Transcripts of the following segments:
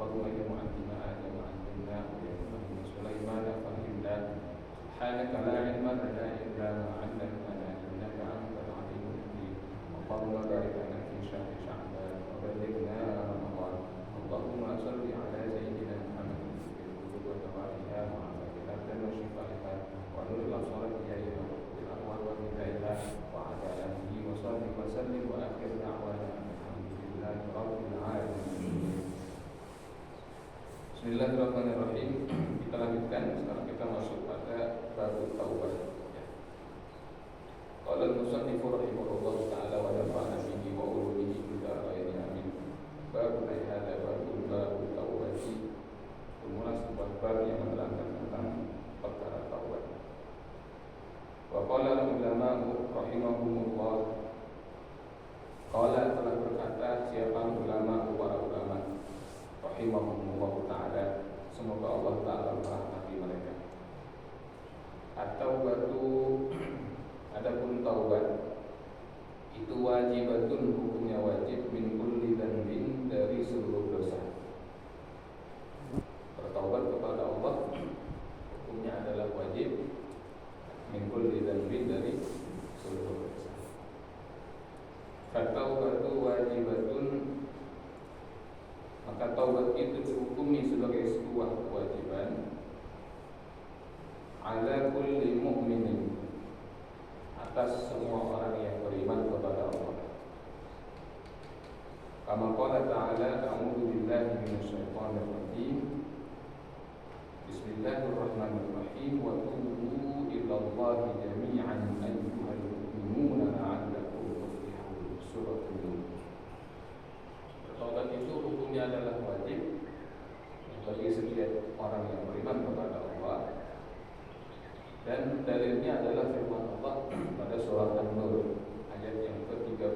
اللهم يا معلم آدم علمنا ويا مفهم سليمان فهمنا سبحانك لا علم لنا إلا ما علمتنا إنك أنت العليم الحكيم اللهم بارك لنا في شهر شعبان وبلغنا رمضان اللهم صل على سيدنا محمد في القلوب ودوائها وعلى الأبدان وشفائها ونور الأبصار بجاهها والأرواح وبدايها وعلى آله وصحبه وسلم وآخر دعوانا الحمد لله رب العالمين. Bismillahirrahmanirrahim. Kita lanjutkan. Sekarang kita masuk pada bab taubat. Qala al-musannif rahimahullah ta'ala wa nafa'ana bihi wa ulumihi fid dharain amin. Bab hadza bab taubati. Semula sebuah bab yang menerangkan tentang perkara taubat. Wa qala al-ulama rahimahumullah. Qala telah berkata siapa ulama para ulama rahimahumullah ta'ala, semoga Allah ta'ala merahmati mereka. At-taubatu, adapun taubat itu wajibatun, hukumnya wajib, min kulli dzambin, dari seluruh dosa. Bertaubat kepada Allah hukumnya adalah wajib, min kulli dzambin, dari seluruh dosa. At-taubatu wajibatun, maka taubat itu dihukumi sebagai sebuah kewajiban ala kulli mu'minin, atas semua orang yang beriman kepada Allah. Kama qala ta'ala, a'udzu billahi minasyaitonir rajim. Bismillahirrahmanirrahim. Wa tubu ilallahi jami'an ayyuhal mu'minuna la'allakum tuflihun. Surah An-Nur. Taubat itu hukumnya adalah wajib bagi setiap orang yang beriman kepada Allah, dan dalilnya adalah firman Allah pada surah An-Nur ayat yang ke-31.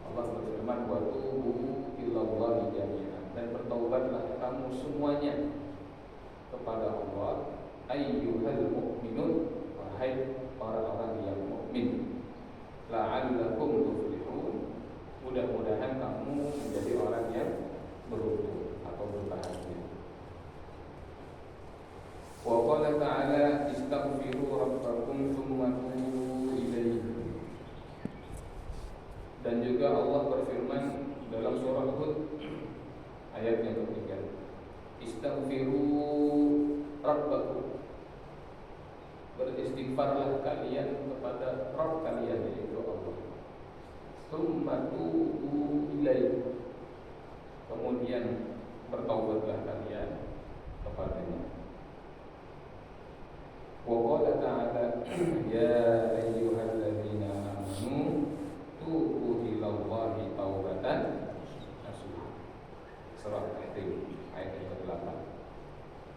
Allah berfirman, wa tubu ilallahi jami'an, dan bertaubatlah kamu semuanya kepada Allah, ayyuhal mu'minun, wahai orang-orang yang mukmin, la'allakum tuflihun, mudah-mudahan kamu menjadi orang yang beruntung atau berbahagia. Wa qala ta'ala, istaghfiru rabbakum tsumma tubu ilaihi. Dan juga Allah berfirman dalam surah Hud ayat yang ketiga, istaghfiru rabbakum, beristighfarlah kalian kepada Rabb kalian, yaitu Allah. Tsumma tubu ilaihi, kemudian bertaubatlah kalian kepadanya. Wa qala ta'ala, ya ayyuhalladzina amanu tubu ilallahi taubatan nasuha. Surah Al-Tahrim ayat yang ke-8.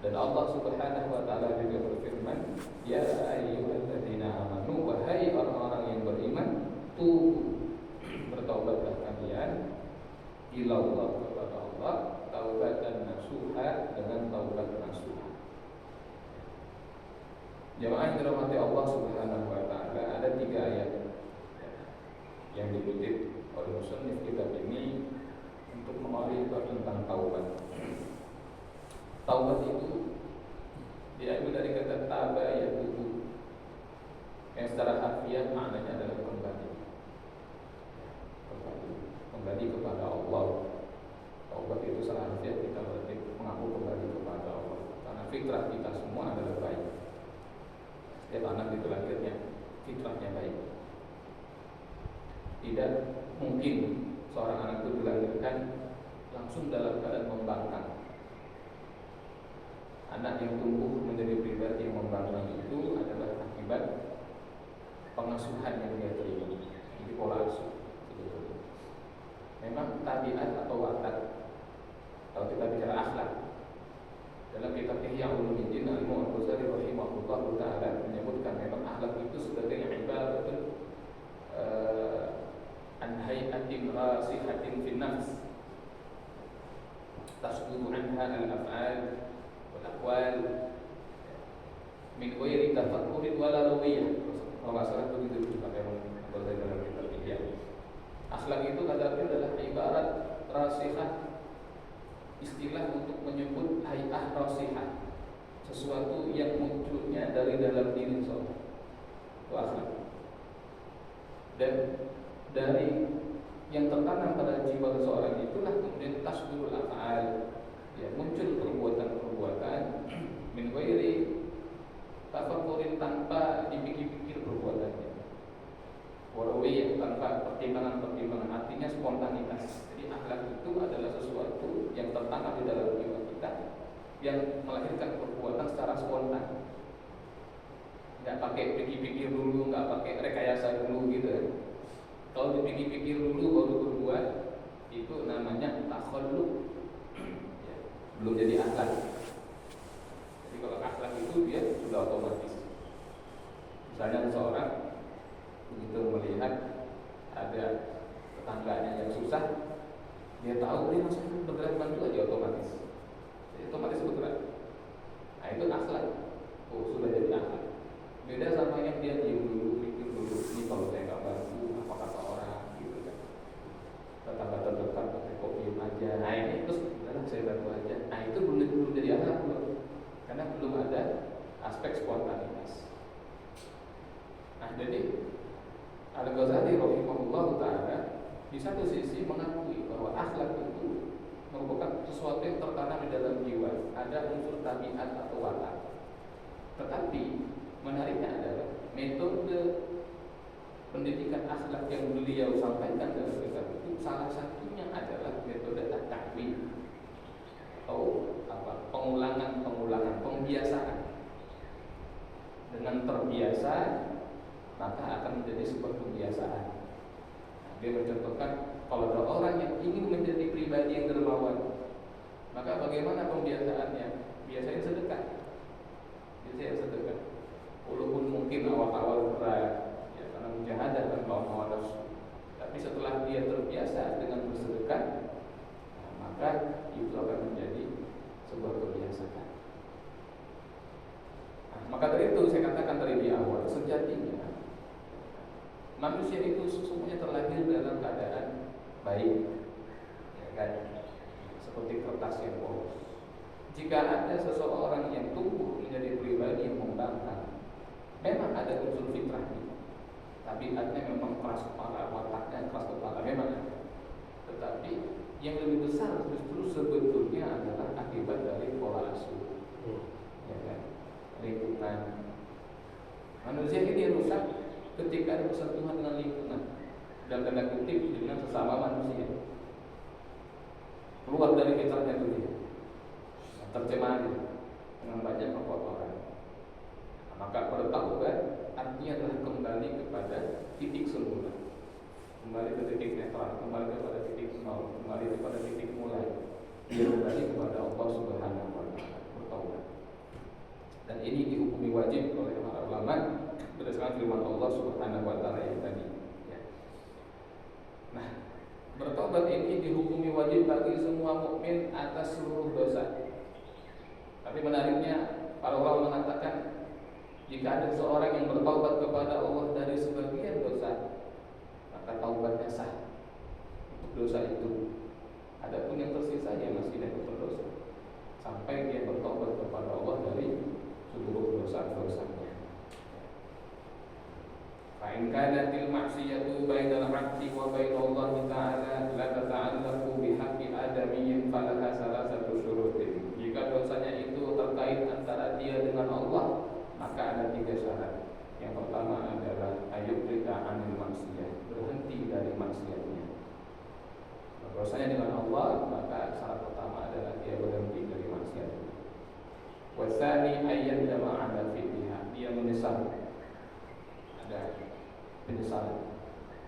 Dan Allah Subhanahu wa ta'ala juga berfirman, ya ayyuhalladzina amanu, wahai orang-orang yang beriman, tubu, bertaubatlah kalian, ilallah, kepada Allah, taubatan nasuha, dengan taubat nasuha. Jamaah yang dirahmati Allah Subhanahu wa ta'ala, ada 3 ayat yang dikutip oleh musannif kitab ini untuk mengarifkan tentang taubat. Taubat itu diambil dari kata taba, yaitu yang secara harfiah maknanya adalah kembali kepada Allah. Taubat itu secara harfiah kita berarti mengaku kembali kepada Allah, karena fitrah kita semua adalah baik. Setiap anak itu lahirnya fitrahnya baik. Tidak mungkin seorang anak itu dilahirkan langsung dalam keadaan membangkang. Anak yang tumbuh menjadi pribadi yang membangkang itu adalah akibat pengasuhan yang dia terima. Jadi pola asuh. Memang tabiat atau watak, kalau kita bicara akhlak, dalam kitab Ihya Ulumuddin Al-Imam Al-Ghazali rahimahullah ta'ala menyebutkan memang akhlak itu sebagai ibaratun an hay'atin rasihatin fin nafs, tasdudu anha al-af'al wal aqwal min ghairi tafakkurin wala lawiyah. Kalau nggak salah begitu dipakai Al-Ghazali dalam kitab Ihya. Akhlak itu kata beliau adalah ibarat rasihah istilah untuk menyebut hay'ah rasihah, sesuatu yang munculnya dari dalam diri seorang. Itu akhlak. Dan dari yang tertanam pada jiwa seseorang itulah kemudian tasdurul af'al, ya, muncul perbuatan-perbuatan min ghairi tafakkurin, tanpa dipikir-pikir perbuatannya, warawi, tanpa pertimbangan-pertimbangan, artinya spontanitas. Jadi akhlak itu adalah sesuatu yang tertanam di dalam jiwa kita, yang melahirkan perbuatan secara spontan, nggak pakai pikir-pikir dulu, nggak pakai rekayasa dulu gitu. Kalau dipikir-pikir dulu baru berbuat, itu namanya takhalluq, ya, belum jadi akhlak. Jadi kalau akhlak itu dia sudah otomatis. Misalnya seseorang begitu melihat ada tetangganya yang susah, dia tahu dia langsung bergerak bantu aja, otomatis. Jadi otomatis bergerak. Nah itu akhlak. Oh, sudah jadi akhlak. Beda sama yang dia diam dulu, pikir dulu, ini kalau saya nggak bantu apa kata orang gitu kan. Tetangga terdekat pakai kopi aja. Nah ini terus saya bantu aja. Nah itu belum jadi akhlak belum, karena belum ada aspek spontanitas. Nah jadi Al-Ghazali rahimahullah ta'ala di satu sisi mengakui bahwa akhlak itu merupakan sesuatu yang tertanam di dalam jiwa, ada unsur tabiat atau watak. Tetapi menariknya adalah metode pendidikan akhlak yang beliau sampaikan dalam kitab itu salah satunya adalah metode at-ta'wil atau pengulangan, pembiasaan. Dengan terbiasa maka akan menjadi sebuah kebiasaan. Nah, dia mencontohkan kalau ada orang yang ingin menjadi pribadi yang dermawan, maka bagaimana pembiasaannya? Biasain sedekah. Walaupun mungkin awal-awal berat, ya, karena mujahadah dan melawan hawa nafsu. Tapi setelah dia terbiasa dengan bersedekah, nah, maka itu akan menjadi sebuah kebiasaan. Nah, maka dari itu saya katakan tadi di awal, sejatinya manusia itu sesungguhnya terlahir dalam keadaan baik, ya kan? Seperti kertas yang polos. Jika ada seseorang yang tumbuh menjadi pribadi yang membangkang, memang ada unsur fitrahnya. Tabiatnya memang keras kepala, wataknya keras kepala, memang ada. Tetapi yang lebih besar justru sebetulnya adalah akibat dari pola asuh, ya kan? Lingkungan. Manusia ini rusak ketika ada bersentuhan dengan lingkungan, dalam tanda kutip dengan sesama manusia. Keluar dari fitrahnya itu dia, tercemari dengan banyak kekotoran. Maka bertaubat artinya adalah kembali kepada titik semula, kembali ke titik netral, kembali kepada titik nol, kembali kepada titik mulai. Dia kembali kepada Allah Subhanahu wa Ta'ala, bertaubat. Dan ini dihukumi wajib oleh para ulama berdasarkan firman Allah Subhanahu wa Ta'ala yang tadi, ya. Nah, bertobat ini dihukumi wajib bagi semua mukmin atas seluruh dosa. Tapi menariknya para ulama mengatakan jika ada seorang yang bertaubat kepada Allah dari sebagian dosa, maka taubatnya sah untuk dosa itu. Adapun yang tersisanya masih tidak berdosa sampai dia bertaubat kepada Allah dari seluruh dosa-dosanya. Fa'in kanatil maksiyatu bainal 'abdi wa bainallahi ta'ala la tata'allaqu bihaqqi adamiyyin falaha salasatu syurutin. Jika dosanya itu terkait antara dia dengan Allah, maka ada 3 syarat. Yang pertama adalah ayyubrika 'anil maksiyah, berhenti dari maksiatnya. Dosanya dengan Allah, maka syarat pertama adalah dia berhenti dari maksiat. Wasani ayyadama 'ala fi'liha, dia menyesal, ada penyesalan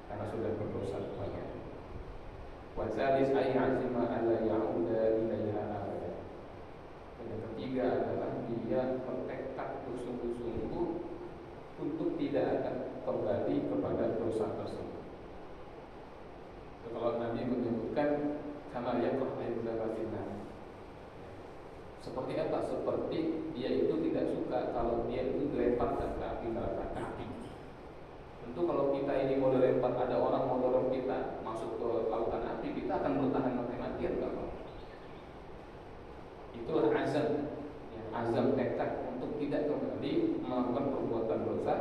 karena sudah berdosa kepada. Wasalis ayyazima alla ya'uda ilaiha abada. Dan yang ketiga adalah dia bertekad bersungguh-sungguh untuk tidak akan kembali kepada dosa tersebut. Kalau Nabi menyebutkan kama yakrah ayyudafatina, seperti apa? Seperti dia itu tidak suka kalau dia itu dilemparkan ke api neraka. Tentu kalau kita ini mau dilempar, ada orang mau dorong kita masuk ke lautan api, kita akan bertahan mati-matian, enggak mau. azam tekad untuk tidak kembali melakukan perbuatan dosa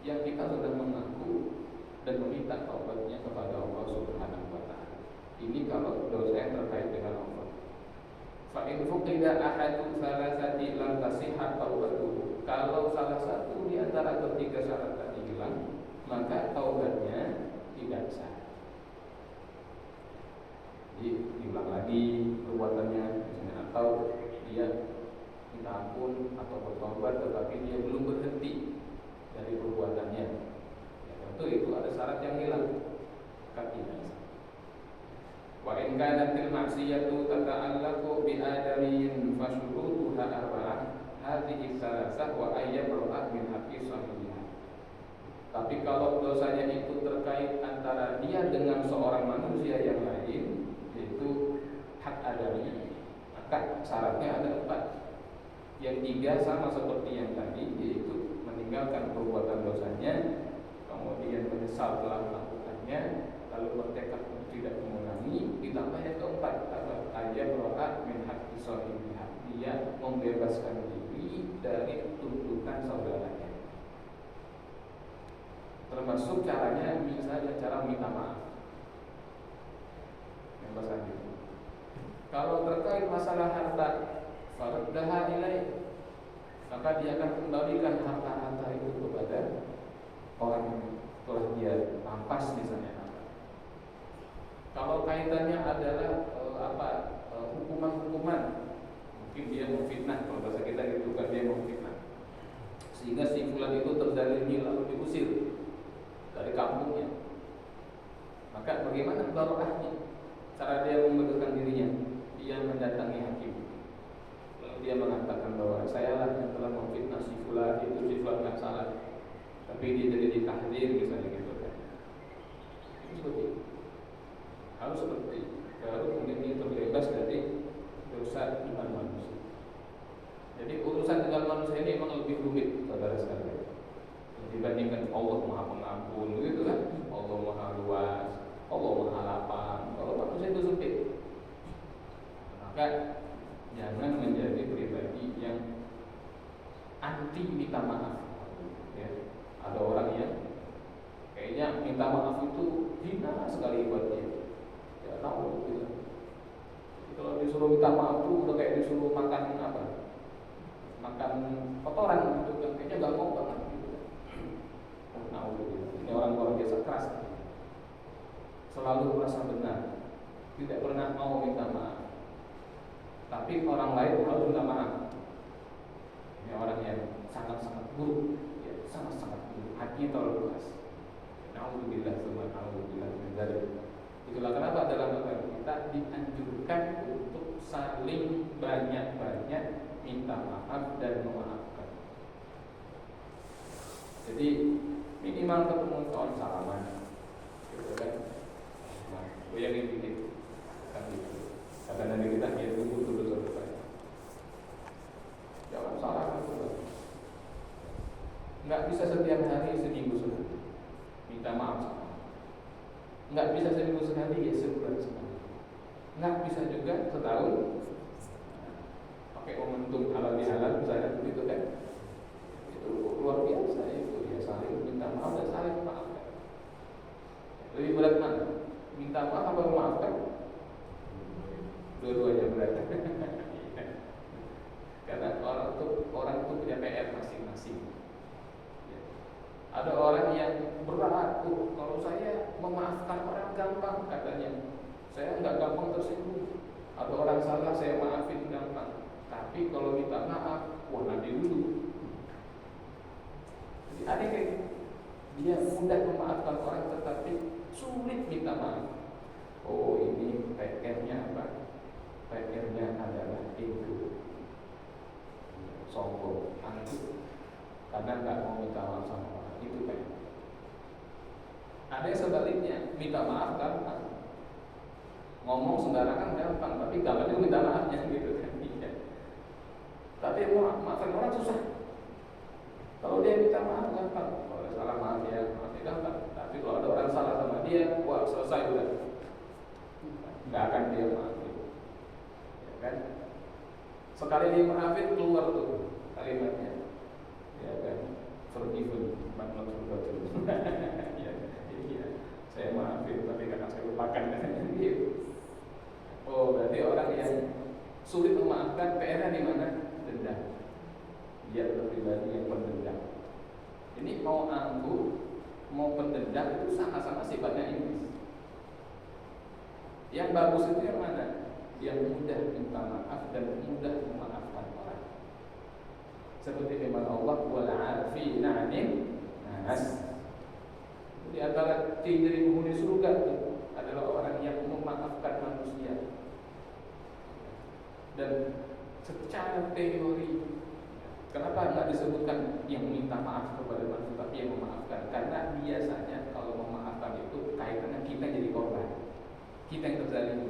yang kita sudah mengaku dan meminta taubatnya kepada Allah Subhanahu wa taala. Ini kalau dosa yang terkait dengan Allah. Fa in fuqida ahadu salasati lam tasihha taubatuhu. Kalau salah satu di antara ketiga syarat tadi hilang, maka taubatnya tidak sah. Jadi diulang lagi perbuatannya, atau dia minta ampun atau bertobat tetapi dia belum berhenti dari perbuatannya, ya, tentu itu ada syarat yang hilang, maka tidak sah. Wa in kanatil maksiyatu tata'allaqu bi adamiyin fasyurutuha arba'ah hadhihi salasah wa ayyabra'at min haqqi sahibiha. Tapi kalau dosanya itu terkait antara dia dengan seorang manusia yang lain, yaitu hak adami, maka syaratnya ada 4. Yang 3 sama seperti yang tadi, yaitu meninggalkan perbuatan dosanya, kemudian menyesal telah melakukannya, lalu bertekad untuk tidak mengulangi. Ditambah yang keempat, aja berokat min haqqi sahibiha, dia membebaskan diri dari tuntutan saudaranya. Termasuk caranya, misalnya cara minta maaf. Yang bahasa itu. Kalau terkait masalah harta, faraddaha ilaih, maka dia akan kembalikan harta-harta itu kepada orang yang telah dia rampas misalnya. Kalau kaitannya adalah hukuman-hukuman, mungkin dia memfitnah, kalau bahasa kita gitu kan, dia memfitnah sehingga si fulan itu terzalimi lalu diusir dari kampungnya, maka bagaimana baroahnya? Cara dia membebaskan dirinya, dia mendatangi hakim, lalu dia mengatakan bahwa saya lah yang telah memfitnah si fulan, itu si fulan nggak salah, tapi dia jadi ditahdir misalnya gitu kan. Itu seperti itu. Harus seperti itu, baru kemudian dia terbebas dari dosa dengan manusia. Jadi urusan dengan manusia ini memang lebih rumit, saudara sekalian, dibandingkan Allah Maha Pengampun, gitu kan? Allah Maha Luas, Allah Maha Lapang. Kalau manusia itu sempit, maka jangan menjadi pribadi yang anti minta maaf. Ya, ada orang yang kayaknya minta maaf itu hina sekali buat dia. Ya tahu gitu. Kalau disuruh minta maaf tuh udah kayak disuruh makan apa? Makan kotoran gitu kan, kayaknya nggak mau banget gitu. Ini orang biasa keras, selalu merasa benar, tidak pernah mau minta maaf. Tapi orang lain harus minta maaf. Ini orang yang sangat-sangat buruk, ya, sangat-sangat buruk, hatinya terlalu keras. Nauzubillah, subhanallah, dari itulah kenapa dalam agama kita dianjurkan untuk saling banyak-banyak minta maaf dan memaafkan. Jadi minimal ketemu kawan salaman, gitu kan? Nah, goyangin dikit, kan gitu. Kata Nabi kita, ya tunggu dulu saya. Jangan salah kan? Nggak bisa setiap hari seminggu sekali minta maaf. Nggak bisa seminggu sekali, ya sebulan sekali. Nggak bisa juga setahun. Pakai momentum halal bihalal misalnya begitu kan? Itu luar biasa itu, ya saling minta maaf dan saling memaafkan. Lebih berat mana? Minta maaf apa memaafkan? Dua-duanya berat. Karena orang itu punya PR masing-masing. Ada orang yang berat, kalau saya memaafkan orang gampang katanya, saya nggak gampang tersinggung. Ada orang salah saya maafin gampang, tapi kalau minta maaf, wah nanti dulu. Jadi ada kayak gitu. Dia mudah memaafkan orang tetapi sulit minta maaf. Oh ini PR-nya apa? PR-nya adalah ego, sombong, angkuh, karena nggak mau minta maaf sama orang. Itu kan. Ada yang sebaliknya, minta maaf gampang, ngomong sembarangan gampang, tapi gampang juga minta maafnya gitu kan. Tapi maafkan orang susah. Kalau dia minta maaf gampang, kalau ada salah maaf ya gampang. Tapi kalau ada orang salah sama dia, wah selesai udah, nggak akan dia maafin, ya kan? Sekali dia maafin keluar tuh kalimatnya, ya kan, forgiven but not forgotten. Ya, iya, saya maafin tapi karena saya lupakan kan gitu. Oh, berarti orang yang sulit memaafkan PR-nya di mana? Dendam. Dia adalah pribadi yang pendendam. Ini mau angkuh, mau pendendam itu sama-sama sifatnya iblis. Yang bagus itu yang mana? Yang mudah minta maaf dan mudah memaafkan orang. Seperti firman Allah, wal 'afina 'anil nas. Di antara ciri penghuni surga itu adalah orang yang memaafkan manusia. Dan secara teori, kenapa nggak disebutkan yang minta maaf kepada manusia tapi yang memaafkan? Karena biasanya kalau memaafkan itu kaitannya kita jadi korban, kita yang terzalimi.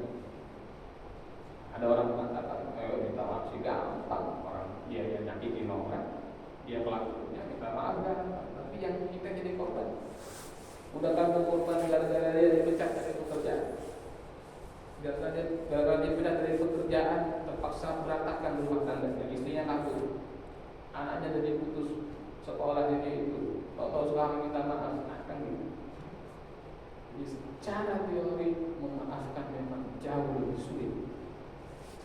Ada orang mengatakan, minta maaf sih gampang, orang dia yang nyakitin orang, dia pelakunya minta maaf gampang, tapi yang kita jadi korban. Udah kamu korban gara-gara dia dipecat dari pekerjaan, gara-gara dia pindah dari pekerjaan, terpaksa berantakan rumah tangganya, istrinya kabur, anaknya jadi putus sekolah ini itu, tahu-tahu sekarang minta maaf, kan gitu. Jadi secara teori memaafkan memang jauh lebih sulit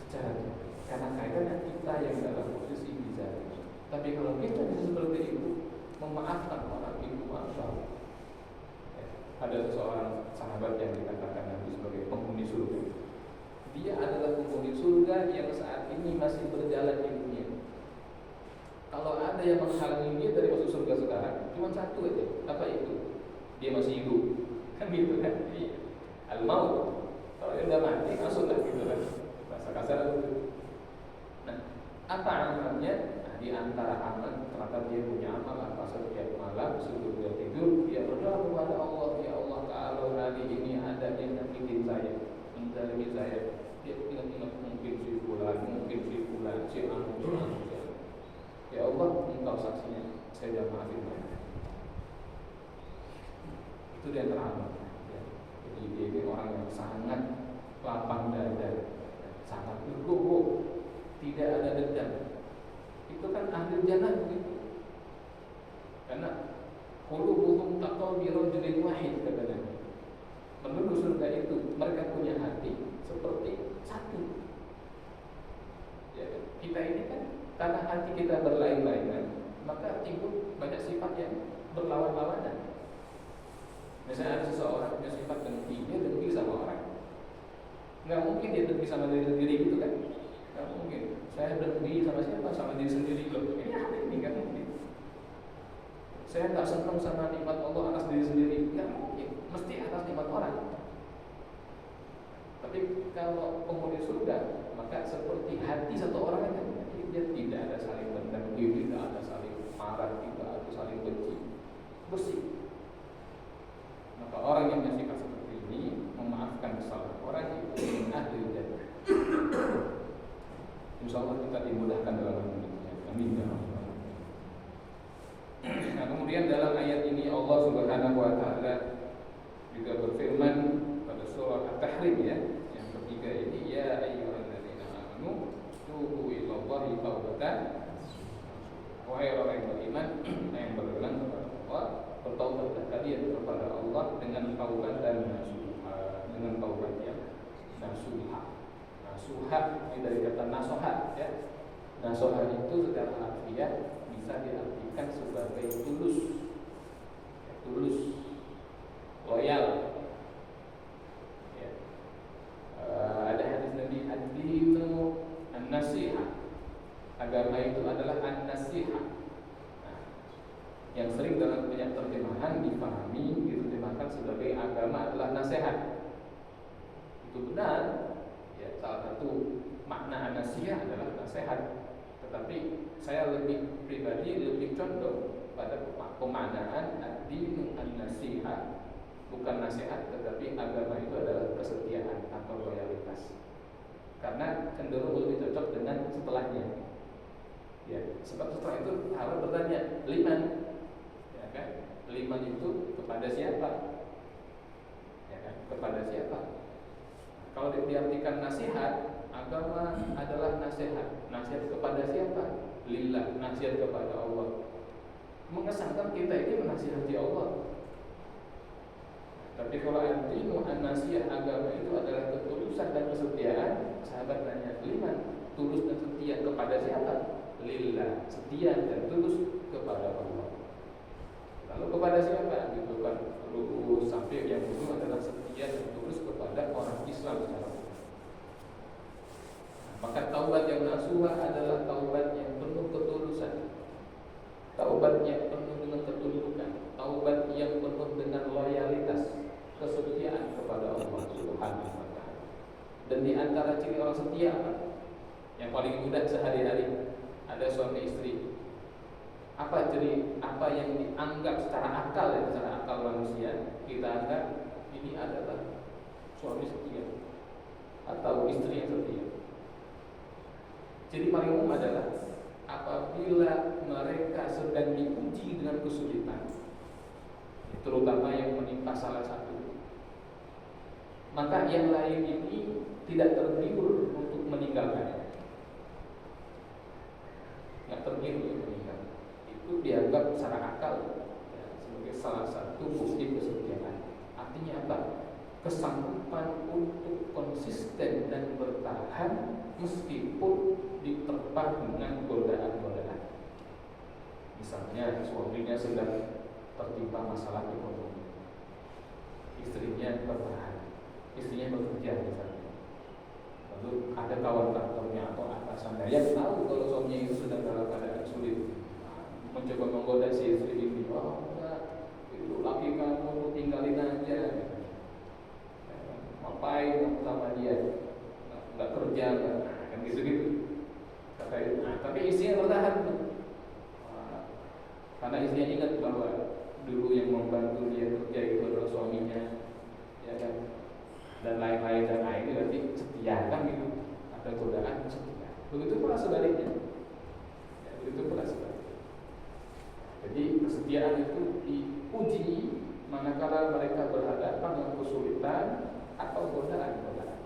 secara teori, karena kaitannya kita yang dalam posisi bizalim. Tapi kalau kita bisa seperti itu, memaafkan orang itu masya. Ada seseorang sahabat yang dikatakan Nabi sebagai penghuni surga. Dia adalah penghuni surga yang saat ini masih berjalan di dunia. Kalau ada yang menghalangi dia dari masuk surga sekarang, cuma satu aja. Apa itu? Dia masih hidup. Kan gitu kan? Al-maut. Kalau dia udah mati, masuklah gitu kan. Bahasa kasar itu. Nah, apa amalnya? Nah, di antara amal, ternyata dia punya amal apa? Setiap malam sebelum dia tidur, dia berdoa kepada Allah, ya Allah, kalau hari ini ada yang nyakitin saya, menzalimi saya, dia ingat-ingat mungkin si fulan, si anu. Ya Allah, engkau saksinya, saya sudah maafin mereka. Itu dia teramal. Ya. Jadi dia ini orang yang sangat lapang dada, sangat legowo, tidak ada dendam. Itu kan ahli jannah begitu. Karena qulubuhum taqabiru rajulin wahid kata Nabi. Penduduk surga itu mereka punya hati seperti satu. Ya, kita ini kan karena hati kita berlain-lainan, maka timbul banyak sifat yang berlawan-lawanan. Misalnya ada seseorang punya sifat dengki, dia dengki sama orang. Nggak mungkin dia dengki sama diri sendiri gitu kan? Nggak mungkin. Saya dengki sama siapa? Sama diri sendiri loh. Ini hati ini nggak mungkin. Saya nggak senang sama nikmat Allah atas diri sendiri, nggak mungkin. Mesti atas nikmat orang. Tapi kalau penghuni surga, maka seperti hati satu orang aja. Dia tidak ada saling mendengki, tidak ada saling marah, tidak ada saling benci, bersih. Maka orang yang punya sifat seperti ini memaafkan kesalahan orang itu ahli jannah. Insya Allah kita dimudahkan dalam hidupnya. Amin ya rabbal alamin. Nah, kemudian dalam ayat ini Allah Subhanahu wa taala juga berfirman pada surah At-Tahrim ya, yang ketiga ini, ya ayyuhalladzina amanu tubu ilallahi taubatan. Wahai orang yang beriman yang beriman kepada Allah, bertaubatlah kalian kepada Allah dengan taubat dan nasuha, dengan taubat yang nasuha. Nasuha ini dari kata nasoha ya. Nasoha itu secara harfiah bisa diartikan sebagai tulus, ya, tulus, loyal. Ya. Ada hadis Nabi ad-dinu an-nasihah. Agama itu adalah an-nasihah. Nah, yang sering dalam banyak terjemahan dipahami diterjemahkan sebagai agama adalah nasihat. Itu benar. Ya, salah satu makna an-nasihah adalah nasihat. Tetapi saya lebih pribadi lebih condong pada pemaknaan ad-dinu an-nasihah, bukan nasihat, tetapi agama itu adalah kesetiaan atau loyalitas. Karena cenderung lebih cocok dengan setelahnya. Ya, sebab setelah itu harus bertanya liman, ya kan? Liman itu kepada siapa? Ya kan? Kepada siapa? Kalau diartikan nasihat Agama adalah nasihat. Nasihat kepada siapa? Lillah, nasihat kepada Allah. Mengesankan kita ini menasihati Allah. Tapi kalau ad-dinu an-nasihah, agama itu adalah ketulusan dan kesetiaan. Sahabat tanya, liman? Tulus dan setia kepada siapa? Lillah, setia dan tulus kepada Allah. Lalu kepada siapa? Gitu kan. Lalu sampai yang kedua adalah setia dan tulus kepada orang Islam secara umum. Maka taubat yang nasuha adalah taubat yang penuh ketulusan, taubat yang penuh dengan ketundukan, taubat yang penuh dengan loyalitas, kesetiaan kepada Allah Subhanahu wa taala. Dan di antara ciri orang setia apa? Yang paling mudah sehari-hari, ada suami istri. Apa ciri, apa yang dianggap secara akal ya, secara akal manusia, kita anggap ini adalah suami setia atau istri yang setia. Ciri paling umum adalah apabila mereka sedang diuji dengan kesulitan, terutama yang menimpa salah satu, maka yang lain ini tidak tergiur untuk meninggalkan. Nggak tergiur untuk meninggal. Itu dianggap secara akal ya, sebagai salah satu bukti kesetiaan. Artinya apa? Kesanggupan untuk konsisten dan bertahan meskipun diterpa dengan godaan-godaan. Misalnya suaminya sedang tertimpa masalah ekonomi, istrinya bertahan, istrinya bekerja misalnya. Lalu ada kawan kantornya atau atasannya yang tahu kalau suaminya itu sedang dalam keadaan sulit, mencoba menggoda si istri ini. Oh enggak, itu laki kamu tuh tinggalin aja. Ngapain kamu sama dia? Nggak kerja kan gitu-gitu. Tapi istrinya bertahan. Karena istrinya ingat bahwa dulu yang membantu dia kerja itu adalah suaminya, ya kan? Dan lain-lain dan lain berarti setia kan gitu. Ada godaan setia. Begitu pula sebaliknya. Ya, begitu pula sebaliknya. Jadi kesetiaan itu diuji manakala mereka berhadapan dengan kesulitan atau godaan-godaan.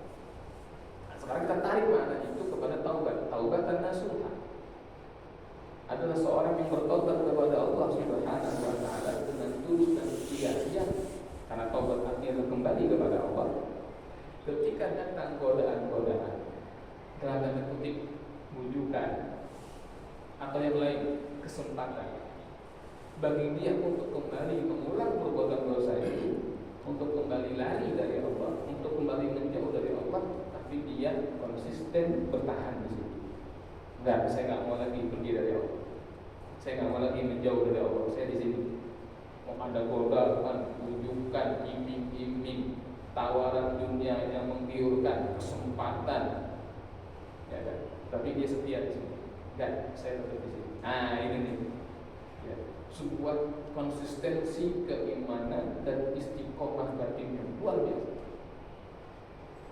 Nah, sekarang kita tarik makna itu kepada taubat. Taubat dan nasuha adalah seorang yang bertobat kepada Allah Subhanahu wa taala dengan tulus dan setia. Karena taubat artinya kembali kepada Allah. Ketika datang godaan-godaan, dalam tanda kutip bujukan atau yang lain, kesempatan bagi dia untuk kembali mengulang perbuatan dosa itu, untuk kembali lari dari Allah, untuk kembali menjauh dari Allah, tapi dia konsisten bertahan di situ. Enggak, saya nggak mau lagi pergi dari Allah. Saya nggak mau lagi menjauh dari Allah. Saya di sini. Mau ada godaan, bujukan, iming-iming, tawaran dunia yang menggiurkan, kesempatan, ya kan? Tapi dia setia di sini. Enggak, saya tetap di sini. Ah, ini nih. Ya, sebuah konsistensi keimanan dan istiqomah batin yang luar biasa.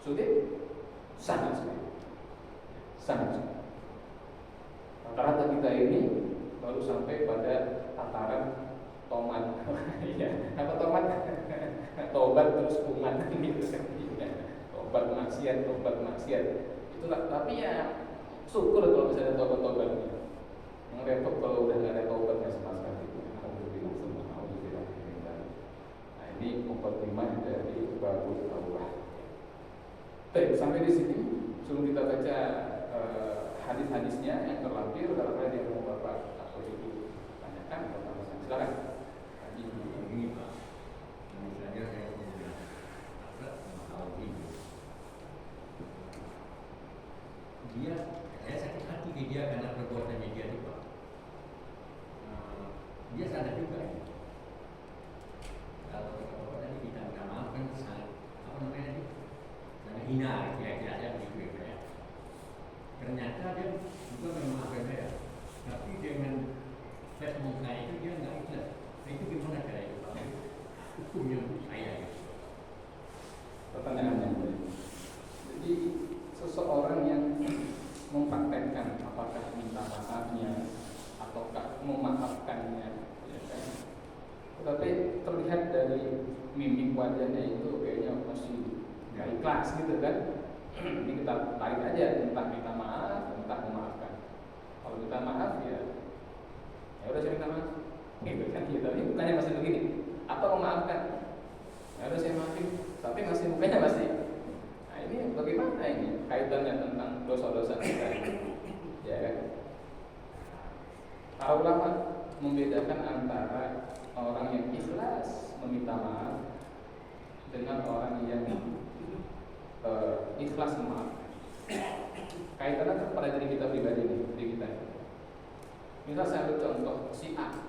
Sudah sangat sekali. Sangat sekali. Rata-rata kita ini baru sampai pada tataran tomat. Ya, apa tomat? Tobat terus kumat gitu kan. Tobat maksiat. Itulah, tapi ya syukur kalau bisa ada tobat-tobat. Yang repot kalau udah nggak ada tobatnya sama sekali. Alhamdulillah, alhamdulillah. Nah, ini mukadimah dari babul taubat. Baik, sampai di sini sebelum kita baca hadis-hadisnya yang terlampir, kalau ada yang mau Bapak atau Ibu tanyakan atau tambahkan, silakan. Ini Pak, misalnya saya punya anak tahun ini, saya sakit hati ke dia karena perbuatannya dia itu Pak. Dia sadar juga ya. Kalau tadi kita minta maaf kan sangat sangat hina, kira-kira begitu ya. Ternyata dia juga memaafkan saya, tapi dengan flash muka itu dia nggak ikhlas. Itu gimana cara itu Pak? Hukumnya untuk saya ya. Pertanyaannya, jadi seseorang yang mempraktekkan apakah minta maafnya ataukah memaafkannya, ya kan? Tetapi terlihat dari mimik wajahnya itu kayaknya masih nggak ikhlas gitu kan? Ini kita tarik aja Ya udah saya minta maaf. Gitu kan gitu. Ini bukannya masih begini. Atau memaafkan. Ya udah saya maafin, tapi masih mukanya masih. Nah ini bagaimana ini kaitannya tentang dosa-dosa kita ini? Ya kan? Para ulama membedakan antara orang yang ikhlas meminta maaf dengan orang yang ikhlas memaafkan. Kaitannya pada diri kita pribadi nih, diri kita. Misal saya ambil contoh si A.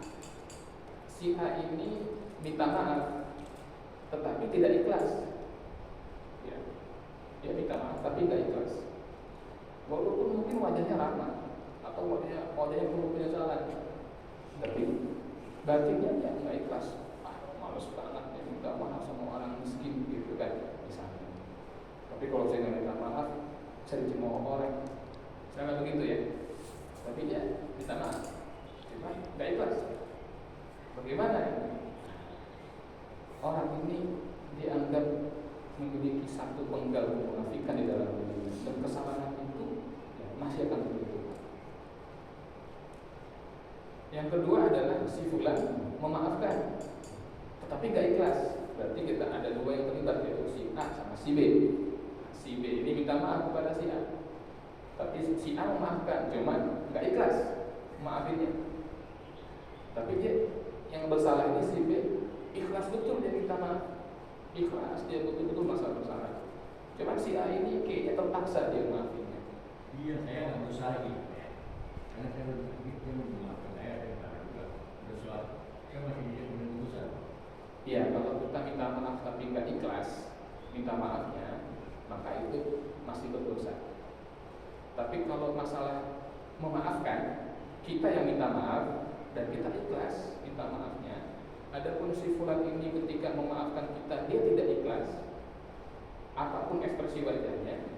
Si A ini minta maaf, tetapi tidak ikhlas. Ya, dia minta maaf tapi tidak ikhlas. Walaupun mungkin wajahnya ramah atau wajahnya penuh penyesalan, tapi batinnya dia nggak ikhlas. Males banget dia minta maaf sama orang miskin gitu kan misalnya. Tapi kalau saya nggak minta maaf, saya dicemooh orang. Saya nggak begitu ya. Tapi dia minta maaf, cuma nggak ikhlas. Bagaimana ini? Orang ini dianggap memiliki satu penggal kemunafikan di dalam dirinya, dan kesalahan itu ya, masih akan begitu. Yang kedua adalah si fulan memaafkan, tetapi gak ikhlas. Berarti kita ada dua yang terlibat, yaitu si A sama si B. Si B ini minta maaf kepada si A, tapi si A memaafkan, cuman gak ikhlas maafinnya. Tapi dia yang bersalah ini si B ikhlas betul dia minta maaf, ikhlas dia betul-betul masa bersalah. Cuman si A ini kayaknya terpaksa dia maafinnya. Iya, saya nggak bersalah gitu ya, karena saya berpikir dia memaafkan saya juga bersalah. Saya masih bisa menemukan. Iya, kalau kita minta maaf tapi nggak ikhlas minta maafnya, maka itu masih berdosa. Tapi kalau masalah memaafkan, kita yang minta maaf dan kita ikhlas minta maafnya. Adapun si fulan ini ketika memaafkan kita dia tidak ikhlas, apapun ekspresi wajahnya,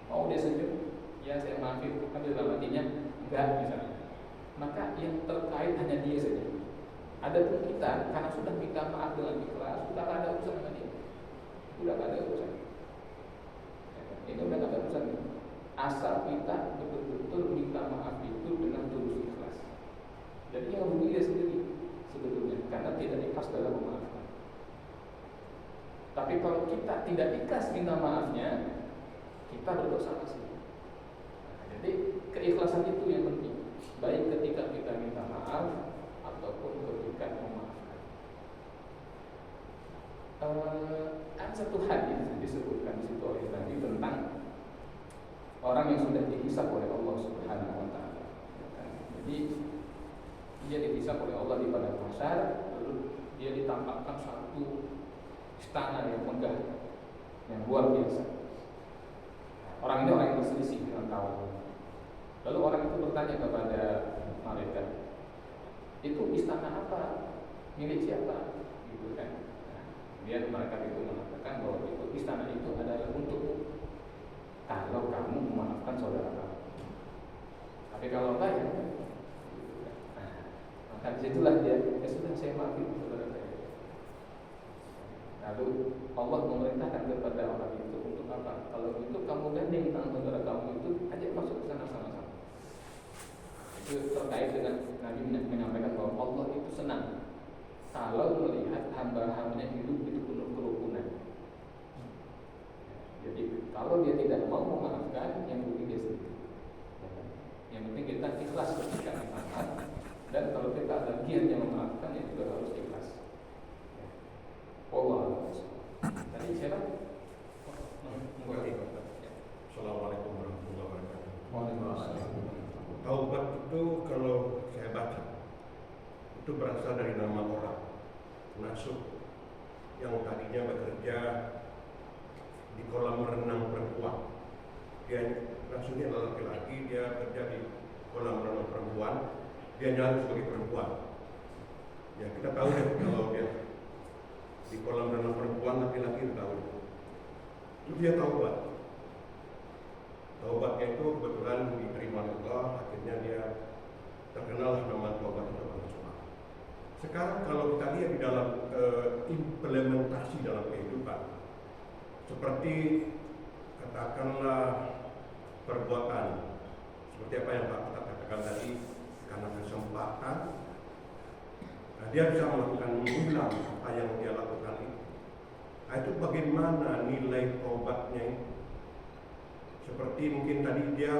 mau dia senyum, ya saya maafin, tapi dalam hatinya enggak misalnya, maka yang terkait hanya dia saja. Adapun kita karena sudah minta maaf dengan ikhlas, sudah tidak ada urusan dengan dia, sudah tidak ada urusan. Ini udah tidak ada urusan. Asal kita betul-betul minta maaf itu dengan tulus ikhlas. Jadi yang rugi dia sendiri sebetulnya, karena tidak ikhlas dalam memaafkan. Tapi kalau kita tidak ikhlas minta maafnya, kita berdosa masih. Jadi keikhlasan itu yang penting, baik ketika kita minta maaf ataupun ketika memaafkan. Ada satu hadis disebutkan di situ oleh Nabi tentang orang yang sudah dihisab oleh Allah Subhanahu wa taala. Jadi dia dihisab oleh Allah di padang mahsyar, lalu dia ditampakkan satu istana yang megah, yang luar biasa. Orang ini orang yang berselisih dengan kawan. Lalu orang itu bertanya kepada malaikat, itu istana apa? Milik siapa? Gitu kan? Nah, dia malaikat itu mengatakan bahwa itu istana itu adalah untukmu kalau kamu memaafkan saudara kamu. Tapi kalau enggak ya, nah, maka disitulah dia, ya sudah saya maafin saudara saya. Lalu Allah memerintahkan kepada orang itu untuk apa? Kalau itu kamu gandeng tangan saudara kamu itu, ajak masuk ke sana sama-sama. Itu terkait dengan Nabi menyampaikan bahwa Allah itu senang kalau melihat hamba-hambanya hidup itu penuh kerukunan. Jadi kalau dia tidak mau memaafkan, yang rugi dia sendiri. Yang penting kita ikhlas ketika memaafkan, dan kalau kita ada giat yang memaafkan, ya juga harus ikhlas. Allah. Tadi siapa? Assalamualaikum warahmatullahi wabarakatuh. Waalaikumsalam. Taubat itu kalau saya baca itu berasal dari nama orang Nasub yang tadinya bekerja di kolam renang perempuan. Dia Nasubnya adalah laki-laki, dia kerja di kolam renang perempuan, dia nyala sebagai perempuan. Ya kita tahu ya kalau dia di kolam renang perempuan laki-laki tahu. Itu dia taubat. Taubatnya itu kebetulan diterima Allah, akhirnya dia terkenal nama taubat nasuha. Sekarang kalau kita lihat di dalam implementasi dalam kehidupan, seperti katakanlah perbuatan seperti apa yang Pak katakan tadi, karena kesempatan. Nah, dia bisa melakukan ulang apa yang dia lakukan itu. Nah, itu bagaimana nilai taubatnya itu? Seperti mungkin tadi dia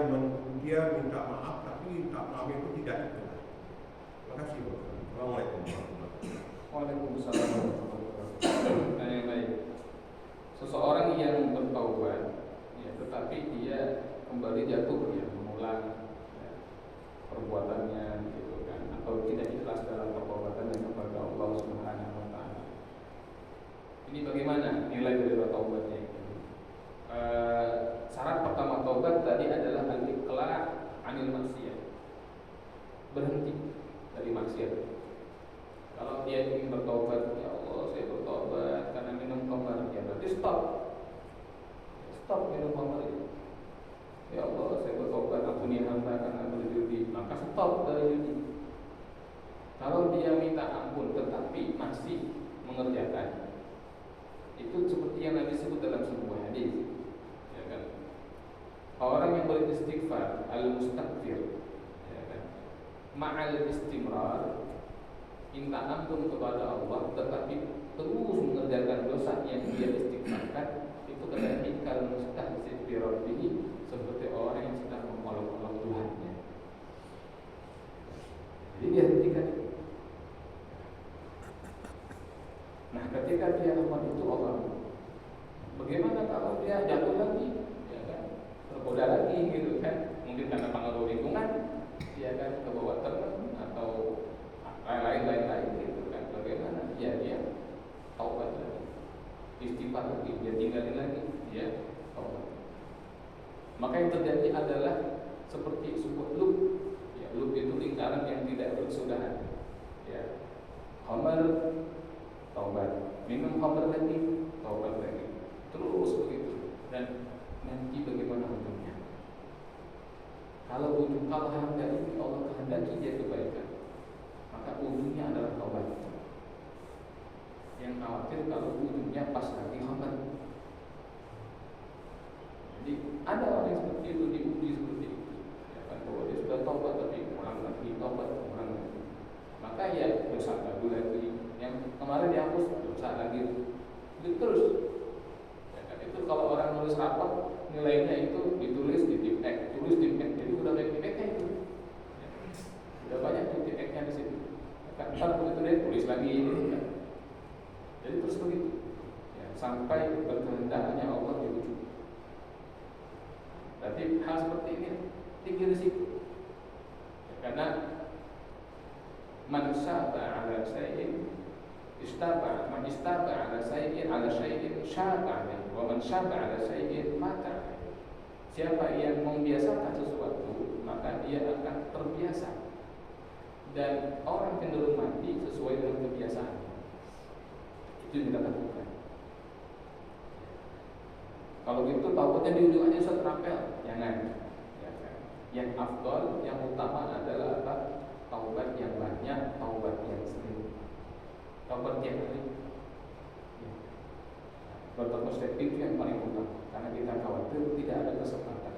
minta maaf, tapi minta maaf itu tidak itu. Terima kasih, Bapak. Assalamualaikum warahmatullahi wabarakatuh. Waalaikumsalam warahmatullahi wabarakatuh. Nah, yang baik. Seseorang yang bertaubat, ya, tetapi dia kembali jatuh, ya, mengulang ya, perbuatannya, gitu kan, atau tidak ikhlas dalam perbuatannya kepada Allah Subhanahu Wa Taala. Ini bagaimana nilai dari taubatnya itu? Syarat pertama taubat tadi adalah al-iqla' anil maksiyah, berhenti dari maksiat. Kalau dia ingin bertobat, ya Allah saya bertobat karena minum khamar, ya berarti stop minum khamar itu. Ya Allah saya bertobat ampuni hamba karena berjudi, maka stop dari judi. Kalau dia minta ampun tetapi masih mengerjakan, itu seperti yang Nabi sebut dalam sebuah hadis, ya kan? Orang yang beristighfar al-mustaghfir, ya kan, ma'al istimrar, minta ampun kepada Allah tetapi terus mengerjakan dosa yang dia istighfarkan, itu kata ikal mustahzi bi rabbih, seperti orang yang sedang mengolok-olok Tuhannya. Jadi dia hentikan. Nah, ketika dia lakukan itu, Allah, bagaimana kalau dia jatuh lagi, ya kan, tergoda lagi, gitu kan? Mungkin karena pengaruh lingkungan, ya kan, ke bawah teman atau lain-lain, gitu kan? Bagaimana? Ya dia taubat lagi, istighfar lagi, dia tinggalin lagi, dia taubat. Maka yang terjadi adalah seperti sebuah loop, ya, loop itu lingkaran yang tidak berkesudahan, ya. Khamar, taubat, minum khamar lagi, taubat lagi, terus begitu. Dan nanti bagaimana ujungnya? Kalau hamba ini Allah kehendaki dia kebaikan, maka ujungnya adalah taubat. Yang khawatir kalau ujungnya pas lagi khamar. Jadi ada orang yang seperti itu, diuji seperti itu, ya kan, bahwa dia sudah taubat tapi kurang lagi, taubat kurang lagi, maka ya dosa baru lagi, yang kemarin dihapus dosa lagi, itu terus. Ya kan, itu kalau orang nulis rapat nilainya itu ditulis di tip X, tulis tip X, jadi udah banyak tip X-nya itu, ya, udah banyak tip X-nya di situ. Ya kan, ntar begitu deh tulis lagi, ya. Jadi terus begitu, ya, sampai berkehendaknya Allah di ujung. Berarti hal seperti ini tinggi risiko, ya, karena man syaba ala syai'in istaba, man istaba ala syai'in syaba, wa man syaba ala syai'in mata. Siapa yang membiasakan sesuatu, maka dia akan terbiasa, dan orang cenderung mati sesuai dengan kebiasaan. Itu yang kita lakukan. Kalau gitu taubatnya di ujung aja Ustaz rapel, jangan. Ya kan? Yang afdal, yang utama adalah apa? Taubat yang banyak, taubat yang sering, taubat yang hari. Ya. Bertaubat setiap itu yang paling utama, karena kita khawatir tidak ada kesempatan.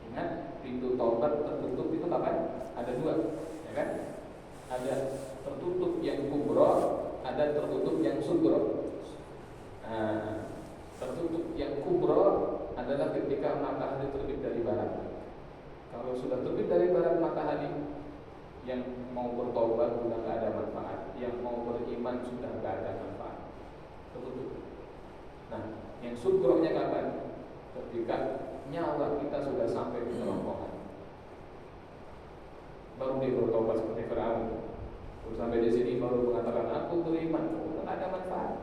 Ingat, pintu taubat tertutup itu kapan? Ada dua, ya kan? Ada tertutup yang kubro, ada tertutup yang sugro. Nah, tertutup yang kubro adalah ketika matahari terbit dari barat. Kalau sudah terbit dari barat matahari, yang mau bertobat sudah tidak ada manfaat, yang mau beriman sudah tidak ada manfaat, tertutup. Nah, yang sugro-nya kapan? Ketika nyawa kita sudah sampai di kerongkongan, baru dia bertobat seperti Firaun. Baru sampai di sini baru mengatakan aku beriman, sudah tidak ada manfaat.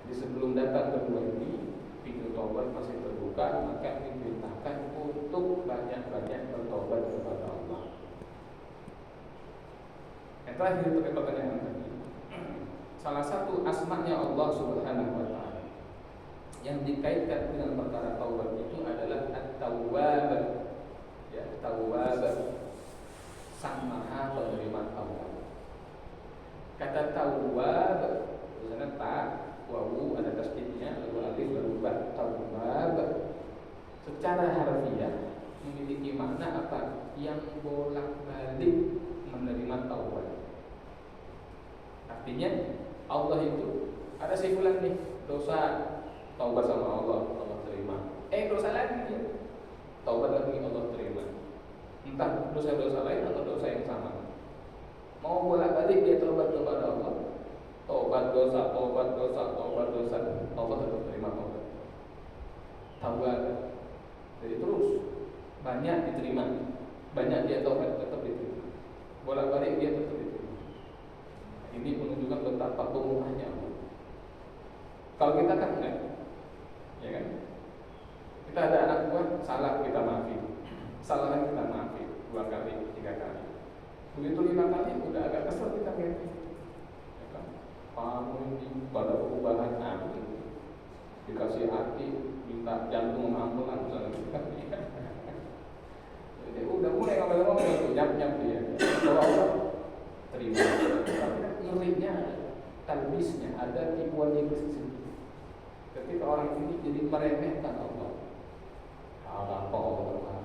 Jadi sebelum datang kedua ini, pintu taubat masih terbuka, maka diperintahkan untuk banyak-banyak bertobat kepada Allah. Yang terakhir terkait pertanyaan tadi, salah satu asmanya Allah Subhanahu Wa Taala yang dikaitkan dengan perkara taubat itu adalah At-Tawwab, ya, Tawwab, Sang Maha Penerima Taubat. Kata Tawwab, tulisannya ta, wawu ada tasdidnya, lalu alif lalu ba, tawwab. Secara harfiah memiliki makna apa? Yang bolak-balik menerima taubat. Artinya Allah itu ada si fulan nih dosa, taubat sama Allah, Allah terima. Dosa lagi dia, taubat lagi, Allah terima. Entah dosa-dosa lain atau dosa yang sama. Mau bolak-balik dia taubat kepada Allah, taubat dosa, taubat dosa, taubat dosa, Allah tetap terima taubat. Taubat. Jadi terus banyak diterima, banyak dia taubat tetap diterima, bolak-balik dia tetap diterima. Ini menunjukkan betapa pemurahnya Allah. Kalau kita kan enggak, ya kan? Kita ada anak buah salah kita maafin, salah kita maafin 2 kali, 3 kali. Begitu 5 kali udah agak kesel kita ngerti. Ya kan? Kamu ini pada perubahan nanti dikasih hati, minta jantung ambulan misalnya. Jadi udah mulai ngomong-ngomong nyap-nyap dia. Kalau Allah terima. Tapi ngerinya, talbisnya ada tipuan iblis di sini. Ketika orang ini jadi meremehkan Allah. Allah Allah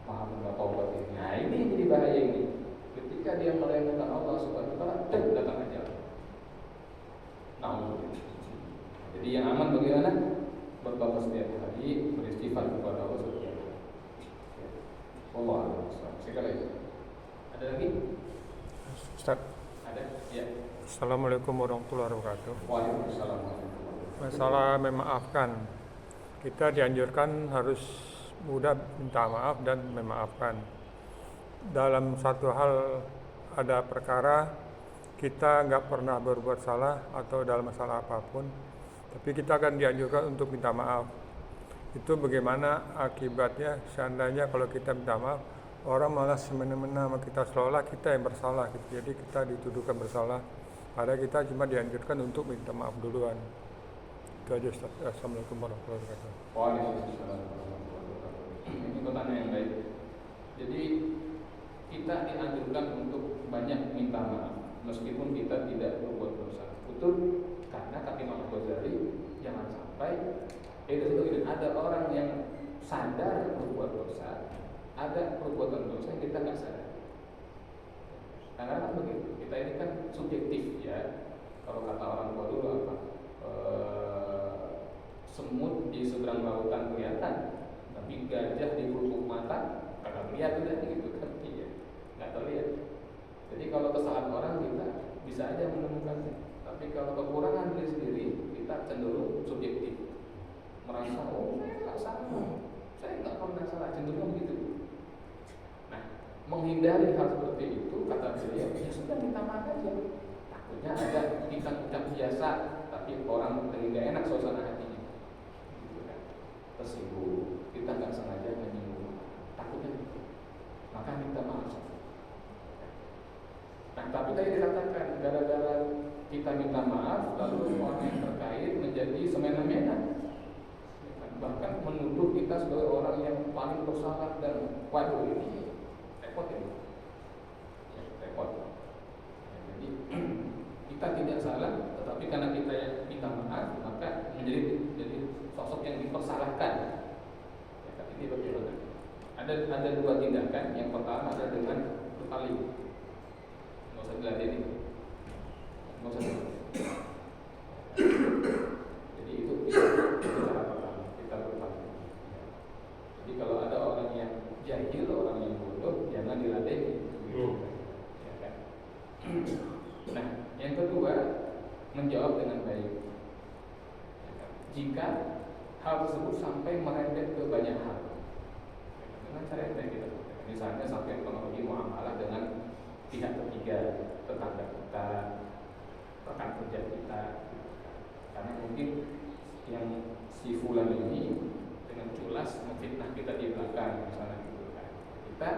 maha menerima taubat ini. Nah ini yang jadi bahaya ini. Ketika dia meremehkan Allah Subhanahu wa taala, datang aja. Nah, jadi yang aman bagaimana? Bertobat setiap hari, beristighfar kepada Allah setiap hari. Allah sekali lagi. Ada lagi? Ustaz. Ada? Ya. Assalamualaikum warahmatullahi wabarakatuh. Waalaikumsalam. Masalah memaafkan, kita dianjurkan harus mudah minta maaf dan memaafkan. Dalam satu hal ada perkara kita nggak pernah berbuat salah atau dalam masalah apapun, tapi kita akan dianjurkan untuk minta maaf. Itu bagaimana akibatnya seandainya kalau kita minta maaf, orang malah semena-mena sama kita seolah kita yang bersalah gitu. Jadi kita dituduhkan bersalah, padahal kita cuma dianjurkan untuk minta maaf duluan. Itu aja Ustaz. Assalamualaikum warahmatullahi wabarakatuh. Waalaikumsalam warahmatullahi wabarakatuh. Ini pertanyaan yang baik. Jadi kita dianjurkan untuk banyak minta maaf meskipun kita tidak berbuat dosa. Betul? Karena kata Imam Ghazali, jangan sampai ada orang yang sadar berbuat dosa, ada perbuatan dosa yang kita nggak sadar. Karena kan begitu, kita ini kan subjektif ya. Kalau kata orang tua dulu apa? Semut di seberang lautan kelihatan, tapi gajah di lubuk mata kagak lihat udah gitu kan, iya, nggak terlihat. Jadi kalau kesalahan orang kita bisa aja menemukannya, tapi kalau kekurangan diri sendiri kita cenderung subjektif, merasa saya nggak salah, saya nggak pernah salah, cenderung begitu. Nah, menghindari hal seperti itu kata beliau, ya sudah minta maaf aja. Takutnya ada kita ucap biasa, tapi orang lagi nggak enak suasana hatinya. Tersinggung, kita nggak sengaja menyinggung, takutnya maka minta maaf. Nah, tapi tadi dikatakan gara-gara kita minta maaf, lalu orang yang terkait menjadi semena-mena, bahkan menuduh kita sebagai orang yang paling bersalah dan waduh ini repot ini, ya, repot. Ya, jadi kita tidak salah, tetapi karena kita yang minta maaf, maka menjadi sosok yang dipersalahkan. Ya, ini bagaimana? Ada 2 tindakan. Yang pertama adalah dengan berpaling. Nggak usah dilatih, nggak usah dilatih. Jadi itu cara pertama, kita berpaling. Jadi kalau ada orang yang jahil, orang yang bodoh, jangan dilatih. Ya kan? Nah, yang kedua, menjawab dengan baik. Jika hal tersebut sampai merembet ke banyak hal, dengan cara yang baik kita, misalnya sampai mempengaruhi muamalah dengan pihak ketiga, tetangga kita, rekan kerja kita, karena mungkin yang si fulan ini dengan culas memfitnah kita di belakang, misalnya gitu kan. Kita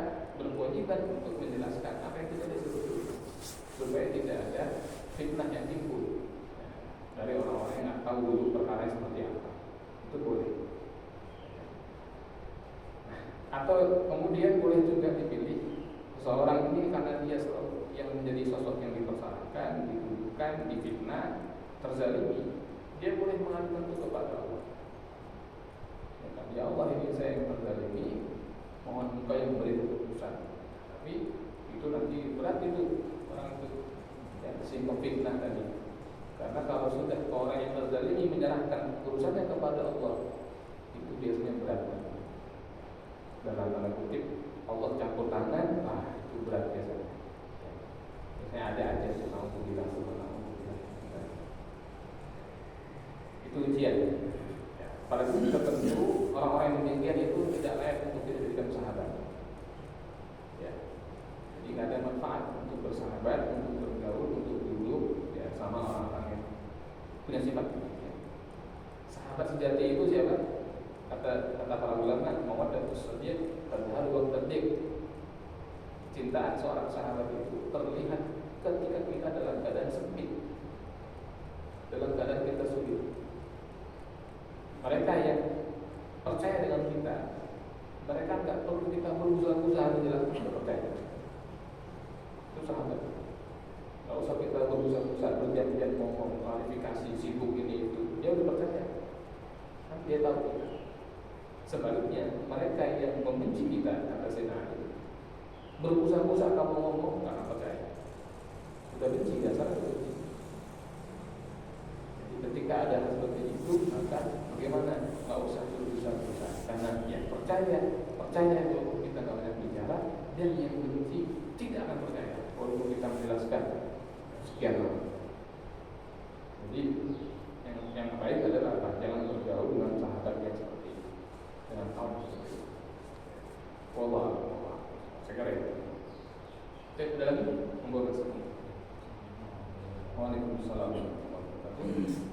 berkewajiban untuk menjelaskan apa yang kita disuruh supaya tidak ada fitnah yang timbul dari orang-orang yang nggak tahu dulu perkara seperti apa. Itu boleh. Atau kemudian boleh juga dipilih seseorang ini karena dia yang menjadi sosok yang dipersalahkan, dituduhkan, difitnah, terzalimi, dia boleh mengadukan itu kepada Allah. Ya Allah, ini saya yang terzalimi, mohon fitnah tadi. Karena kalau sudah orang yang terzalimi menyerahkan urusannya kepada Allah, itu biasanya berat. Dalam tanda kutip Allah campur tangan, itu berat biasanya. Biasanya ada aja alhamdulillah. Itu ujian. Pada titik tertentu orang-orang yang demikian itu tidak layak untuk dijadikan sahabat. Ya. Jadi tidak ada manfaat untuk bersahabat, untuk bergaul, untuk duduk sama orang-orang yang punya sifat demikian. Sahabat sejati itu siapa? Kata para ulama, mawaddatus shadiq tadharu wa tadhiq. Cintaan seorang sahabat itu terlihat ketika kita dalam keadaan sempit, dalam keadaan kita sulit. Mereka yang percaya dengan kita, mereka tidak perlu kita berusaha menjelaskan percaya. Itu sahabat. Tidak usah kita berusaha berjam-jam ngomong klarifikasi, sibuk ini itu. Dia udah percaya. Kan dia tahu kita. Sebaliknya, mereka yang membenci kita, kata Sayyidina Ali, berusaha kamu ngomong karena percaya. Sudah benci, dasar benci. Jadi ketika ada hal seperti itu, maka bagaimana? Tidak usah berusaha. Karena yang percaya kalau kita tidak banyak bicara, dan yang benci tidak akan percaya walaupun kita menjelaskan sekian lama. Jadi yang baik adalah apa? Jangan bergaul dengan sahabat yang seperti itu, dengan kaum seperti itu. Wallah. Saya kira itu. Ada lagi? Monggo Mas. Waalaikumsalam warahmatullahi wabarakatuh.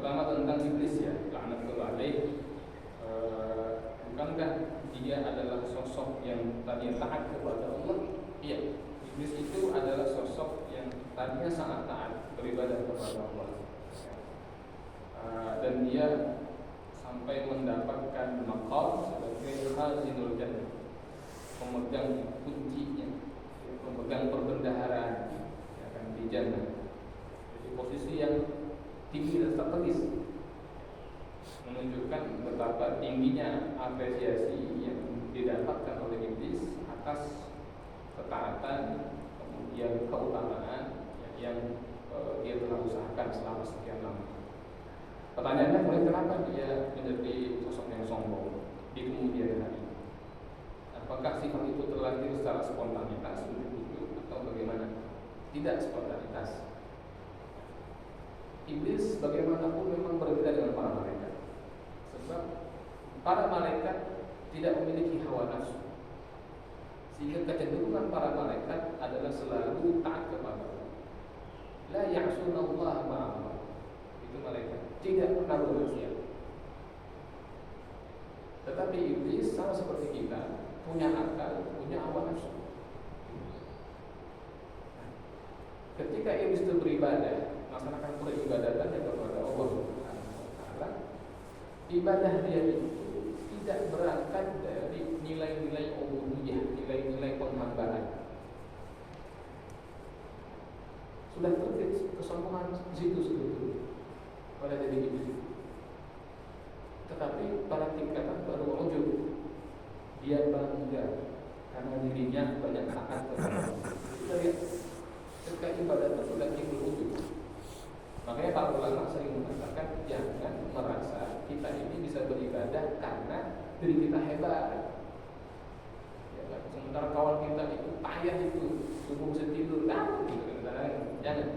Pertama tentang iblis ya, laknatullah alaih. Bukankah dia adalah sosok yang tadinya taat kepada Allah? Iya, iblis itu adalah sosok yang tadinya sangat taat beribadah kepada Allah. Dan dia sampai mendapatkan maqam sebagai khazinul jannah, pemegang kuncinya, pemegang perbendaharaan di jannah. Jadi posisi yang tinggi dan strategis, menunjukkan betapa tingginya apresiasi yang didapatkan oleh iblis atas ketaatan, kemudian keutamaan yang dia telah usahakan selama sekian lama. Pertanyaannya, mulai kenapa dia menjadi sosok yang sombong di kemudian hari? Apakah sifat itu terlahir secara spontanitas atau bagaimana? Tidak spontanitas. Iblis bagaimanapun memang berbeda dengan para malaikat. Sebab para malaikat tidak memiliki hawa nafsu, sehingga kecenderungan para malaikat adalah selalu taat kepada Allah. La ya'sunallaha ma'allah. Itu malaikat tidak pernah bermaksiat. Tetapi iblis sama seperti kita, punya akal, punya hawa nafsu. Ketika iblis itu beribadah, melaksanakan peribadatannya kepada Allah Subhanahu wa taala, ibadah dia itu tidak berangkat dari nilai-nilai ubudiyah, nilai-nilai penghambaan. Sudah terbit kesombongan di situ sebetulnya pada diri iblis. Tetapi pada tingkatan baru ujub, dia bangga karena dirinya banyak taat kepada Allah. Kita lihat ketika ibadah itu sudah timbul ujub. Makanya para ulama sering mengatakan jangan merasa kita ini bisa beribadah karena diri kita hebat. Ya, sementara kawan kita itu payah itu subuh bisa tidur, gitu. Jangan.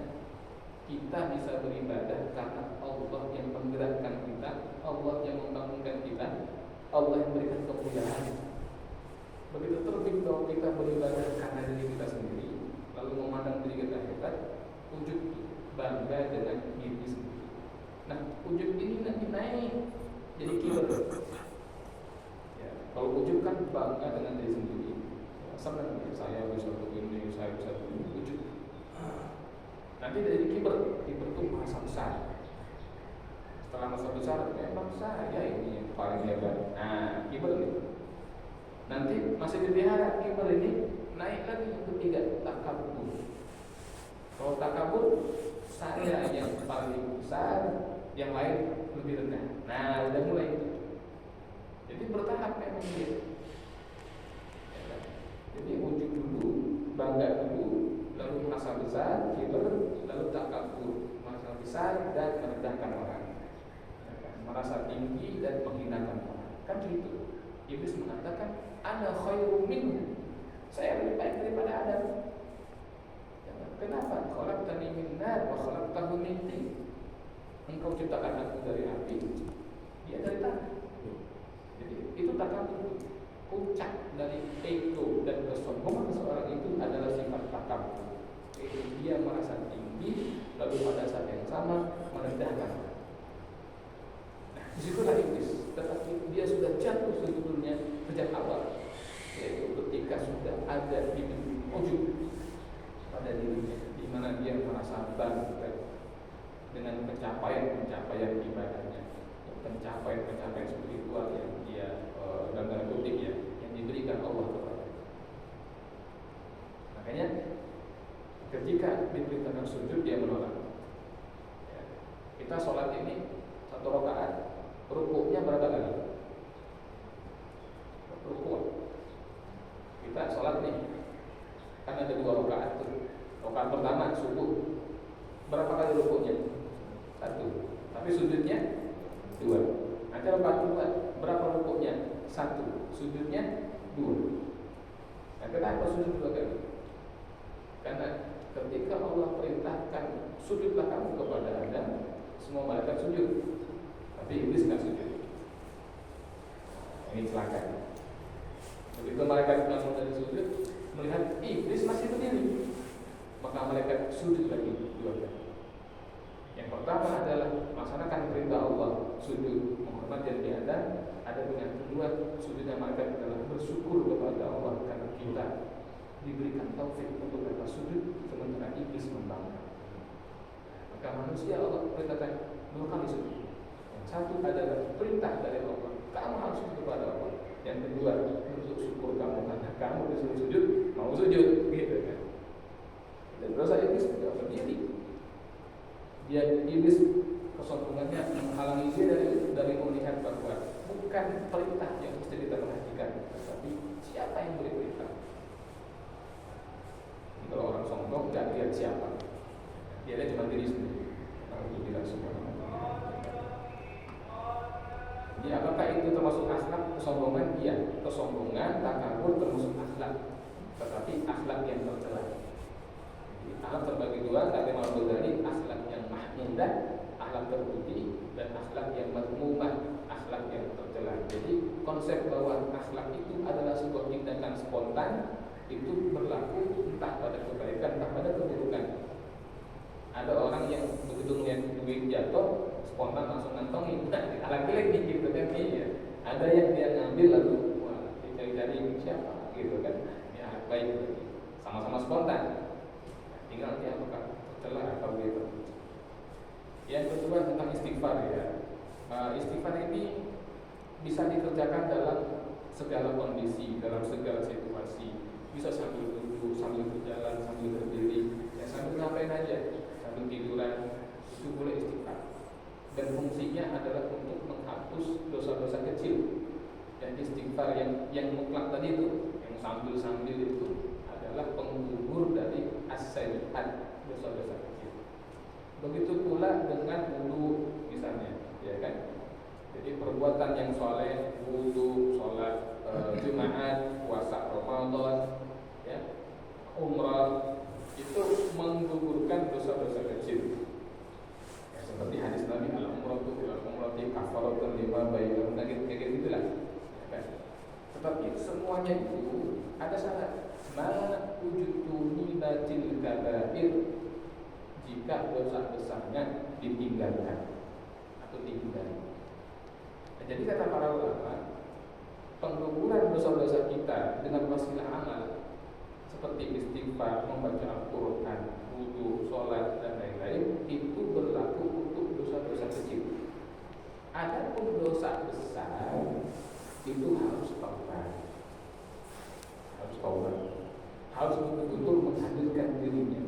Kita bisa beribadah karena Allah yang menggerakkan kita, Allah yang membangunkan kita, Allah yang memberikan kemuliaan. Begitu terlebih kalau kita beribadah karena diri kita sendiri, lalu memandang diri kita hebat, ujub bangga dengan diri sendiri. Nah, ujub ini nanti naik jadi kibar. Ya, kalau ujub kan bangga dengan diri sendiri, senang saya bisa begini, saya bisa begini, ujub. Nanti dari kibar itu merasa besar. Setelah merasa besar, memang saya ini yang paling hebat. Nah, kibar nih. Nanti masih dipelihara kibar ini naik lagi yang ketiga, takabur. Kalau takabur, saya yang paling besar, yang lain lebih rendah. Nah, udah mulai. Jadi bertahap memang dia. Jadi ujub dulu, bangga dulu, lalu merasa besar, kibar, lalu takabur, merasa besar dan merendahkan orang, merasa tinggi dan menghinakan orang. Kan gitu. Iblis mengatakan, ana khairum minhu. Saya lebih baik daripada Adam. Kenapa? Khalaqtani min nar wa khalaqtahu min tin. Engkau ciptakan aku dari api, dia dari tanah. Jadi itu takabur. Puncak dari ego dan kesombongan seseorang itu adalah sifat takabur. Yaitu dia merasa tinggi, lalu pada saat yang sama merendahkan. Disitulah iblis, tetapi dia sudah jatuh sebetulnya sejak awal, yaitu ketika sudah ada bibit ujub pada dirinya, di mana dia merasa bangga dengan pencapaian ibadahnya, pencapaian spiritual yang dia dalam tanda kutip ya, yang diberikan Allah kepada. Makanya ketika diperintahkan sujud dia menolak. Ya, kita sholat ini 1 rakaat. Rukuknya berapa kali? Rukuk. Kita sholat nih, kan ada 2 rakaat tuh. Rakaat pertama subuh, berapa kali rukuknya? 1. Tapi sujudnya 2. Nanti rakaat kedua, berapa rukuknya? 1. Sujudnya 2. Nah, kenapa sujud 2 kali? Karena ketika Allah perintahkan sujudlah kamu kepada Adam, semua malaikat sujud. Tapi iblis nggak sujud. Ini celaka. Begitu malaikat bangun dari sujud, melihat iblis masih berdiri, maka malaikat sujud lagi 2 kali. Yang pertama adalah melaksanakan perintah Allah, sujud menghormat dan Adam. Ada dengan kedua, sujudnya malaikat adalah bersyukur kepada Allah karena kita diberikan taufik untuk dapat sujud, sementara iblis membangkang. Maka manusia Allah perintahkan 2 kali sujud. Satu adalah perintah dari Allah, kamu harus sujud kepada Allah. Yang kedua, untuk syukur kamu karena kamu disuruh sujud, mau sujud, gitu kan. Dan dosa iblis tidak berdiri. Dia iblis kesombongannya menghalangi dia dari melihat bahwa bukan perintah yang mesti kita perhatikan, tetapi siapa yang beri perintah. Kalau orang sombong nggak lihat siapa, dia lihat cuma diri sendiri. Alhamdulillah subhanahu. Jadi apakah itu termasuk akhlak kesombongan? Iya, kesombongan, takabur termasuk akhlak, tetapi akhlak yang tercela. Jadi akhlak terbagi 2, kata Imam Ghazali, akhlak yang mahmudah, akhlak terpuji, dan akhlak yang madmumah, akhlak yang tercela. Jadi konsep bahwa akhlak itu adalah sebuah tindakan spontan, itu berlaku entah pada kebaikan, entah pada keburukan. Ada orang yang begitu melihat duit jatuh, spontan langsung ngantongin, ala gelek nih gitu kan. Iya. Ada yang dia ngambil lalu wah dicari-cari siapa gitu kan. Ya baik, sama-sama spontan. Tinggal dia apakah tercela atau gitu. Yang kedua tentang istighfar ya. Istighfar ini bisa dikerjakan dalam segala kondisi, dalam segala situasi. Bisa sambil duduk, sambil berjalan, sambil berdiri, ya sambil ngapain aja, sambil tiduran, itu boleh istighfar. Dan fungsinya adalah untuk menghapus dosa-dosa kecil. Jadi istighfar yang mutlak tadi itu, yang sambil-sambil itu adalah penggugur dari as-sayyi'at, dosa-dosa kecil. Begitu pula dengan wudu misalnya, ya kan? Jadi perbuatan yang soleh, wudu, sholat Jumat, puasa Ramadan, ya, umrah, itu menggugurkan dosa-dosa kecil. Ya, seperti hadis Nabi, al-umratu ila al-umrati kafaratun lima bainahunna, kayak gitulah. Ya kan? Tetapi semuanya itu ada syarat. Ma wujudtu nibatil kabair, jika dosa besarnya ditinggalkan atau dihindari. Nah, jadi kata para ulama, pengguguran dosa-dosa kita dengan wasilah amal seperti istighfar, membaca Al-Quran, wudu, sholat, dan lain-lain, itu berlaku untuk dosa-dosa kecil. Adapun dosa besar itu harus taubat, harus betul-betul menghadirkan dirinya.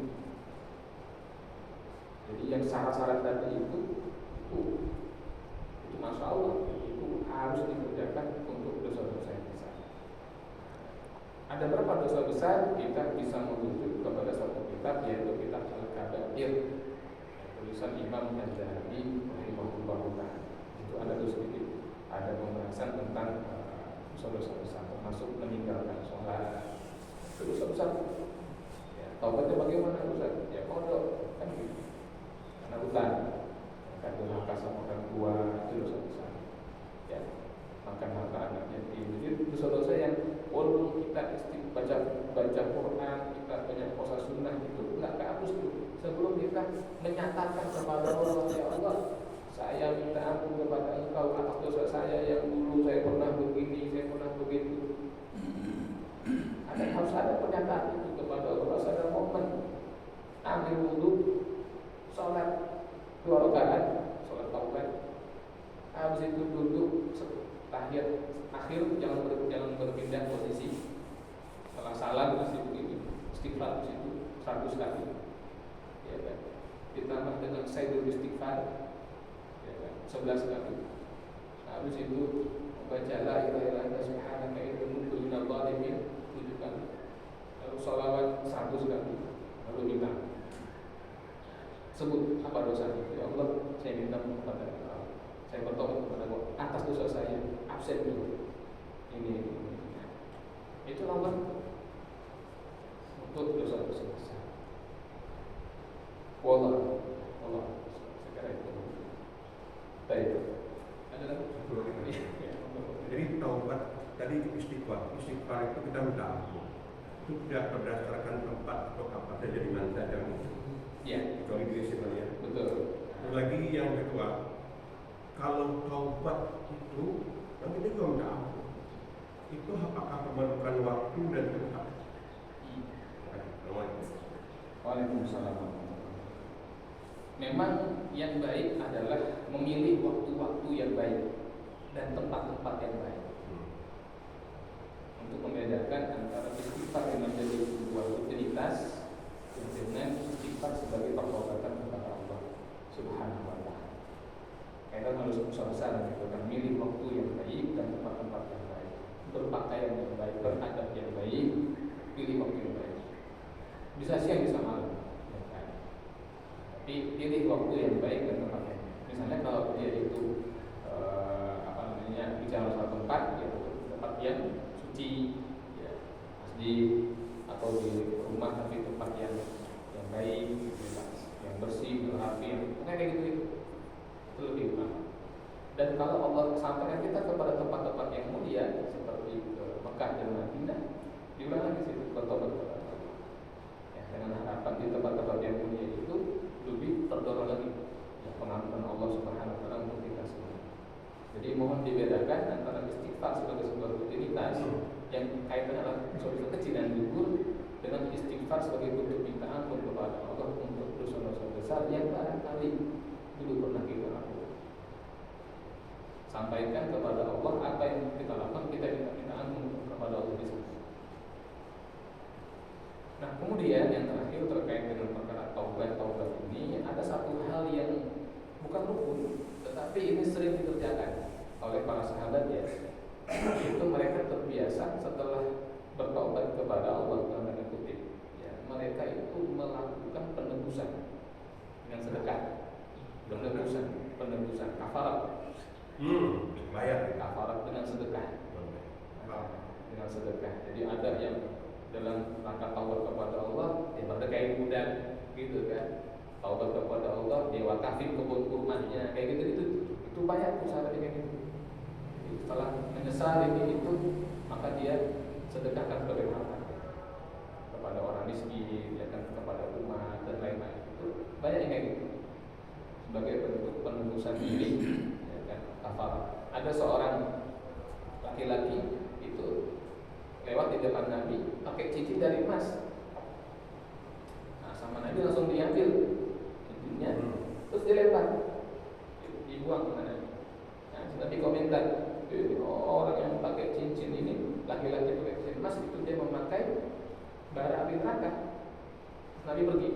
Jadi yang syarat-syarat tadi itu masya Allah, itu harus dikerjakan untuk dosa-dosa yang besar. Ada berapa dosa besar? Kita bisa merujuk kepada satu kitab, yaitu kitab Al-Kabair, tulisan Imam Al-Zahabi rahimahullah ta'ala. Itu ada tulis sedikit, ada pembahasan tentang dosa-dosa besar, termasuk meninggalkan sholat. Itu dosa besar. Ya, taubatnya bagaimana Ustaz? Ya kodok, kan gitu. Karena hutang, kan durhaka sama orang tua, itu dosa besar. Ya, makan harta anak yatim. Jadi dosa-dosa yang walaupun kita baca Quran, kita banyak puasa sunnah, itu nggak kehapus tuh. Sebelum kita menyatakan kepada Allah, ya Allah, saya minta ampun kepada Engkau atas dosa saya yang dulu saya pernah begini, saya pernah begitu. Harus ada pernyataan itu kepada Allah. Ada momen ambil wudu, sholat 2 rakaat, sholat taubat. Habis itu duduk tahiyat akhir, jangan berpindah posisi. Setelah salam masih begini, istighfar di situ 100 kali. Ya kan? Ditambah dengan sayyidul istighfar, ya kan? 11 kali. Habis itu membaca la ilaha illa anta subhanaka inni kuntu minadh dhalimin 7 kali. Lalu sholawat 100 kali. Lalu minta sebut apa dosanya. Ya Allah, saya minta kepada Engkau, saya bertobat kepada Engkau atas dosa saya, absen dulu. Ini. Itu Allah untuk dosa-dosa besar. Wallah, sekarang itu. Baik. Ada lagi? Satu lagi. Jadi taubat tadi istighfar itu kita minta ampun. Itu tidak berdasarkan tempat atau kapan saja di mana saja. Ya, Kecuali diri sendiri ya. betul. Dan lagi yang kedua, kalau taubat itu nanti dia juga minta ampun. Itu apakah memerlukan waktu dan tempat? Waalaikumsalam. Memang yang baik adalah memilih waktu-waktu yang baik dan tempat-tempat yang baik untuk membedakan antara istighfar yang menjadi sebuah rutinitas dengan istighfar sebagai pertobatan kepada Allah Subhanahu wa ta'ala. Kita harus usaha-usaha gitu kan, milih waktu yang baik dan tempat-tempat yang baik, berpakaian yang baik, beradab yang baik, pilih waktu yang baik. Bisa siang, bisa malam, ya kan? Tapi pilih waktu yang baik dan tempat yang baik. Misalnya kalau dia itu bicara soal tempat, ya tempat yang suci, ya, masjid atau di rumah, tapi tempat yang baik, yang bersih, rapi, kayak gitu itu lebih utama. Dan kalau Allah sampaikan kita kepada tempat-tempat yang mulia seperti Mekah dan Madinah, diulang lagi situ bertobat kepada Allah. Ya, dengan harapan di tempat-tempat yang mulia itu lebih terdorong lagi ya, pengampunan Allah Subhanahu wa ta'ala untuk kita semua. Jadi mohon dibedakan antara istighfar sebagai sebuah rutinitas yang kaitannya adalah dosa-dosa kecil dan gugur, dengan istighfar sebagai bentuk minta ampun kepada Allah untuk dosa-dosa besar yang barangkali dulu pernah kita lakukan. Sampaikan kepada Allah apa yang kita lakukan, kita minta ampun kepada Allah di sana. Nah, kemudian yang terakhir terkait dengan perkara taubat ini, ada satu hal yang bukan rukun, tetapi ini sering dikerjakan oleh para sahabat ya. itu mereka terbiasa setelah bertobat kepada Allah dalam tanda kutip, ya, mereka itu melakukan penebusan dengan sedekah, penebusan kafarat, bayar. kafarat dengan sedekah, dengan sedekah. Jadi ada yang dalam rangka taubat kepada Allah, dia berdekain budak, gitu kan? Taubat kepada Allah, dia wakafin kebun kurmanya, kayak gitu itu banyak usaha kayak gitu. Jadi setelah menyesali itu, maka dia sedekahkan sebagai harta kepada orang miskin, ya kan, kepada umat dan lain-lain. Itu banyak yang kayak gitu sebagai bentuk penebusan diri, ya kan, kafarat. Ada seorang laki-laki itu lewat di depan Nabi pakai cincin dari emas. Nah, sama Nabi langsung diambil cincinnya, terus dilempar, dibuang ke Nabi. Nah, Nabi komentar, orang yang pakai cincin ini, laki-laki pakai cincin emas itu dia memakai bara api neraka. Nabi pergi.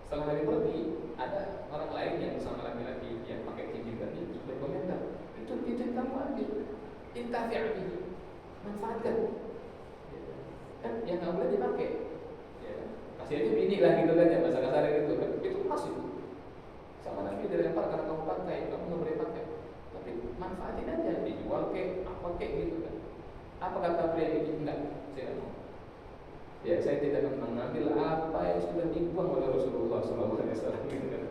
Setelah Nabi pergi, ada orang lain yang sama laki-laki yang pakai cincin tadi berkomentar, itu cincin kamu ambil, intafi'abihi, manfaatkan. Kan yang nggak boleh dipakai, ya, kasih aja bini lah gitu kan, ya, bahasa kasarnya gitu kan, itu emas itu. Sama Nabi dilempar karena kamu pakai, kamu nggak boleh pakai. Tapi manfaatin aja, dijual kek, apa kek gitu kan. Apa kata pria ini? Enggak, saya nggak mau. Ya, saya tidak akan mengambil apa yang sudah dibuang oleh Rasulullah SAW. Gitu kan.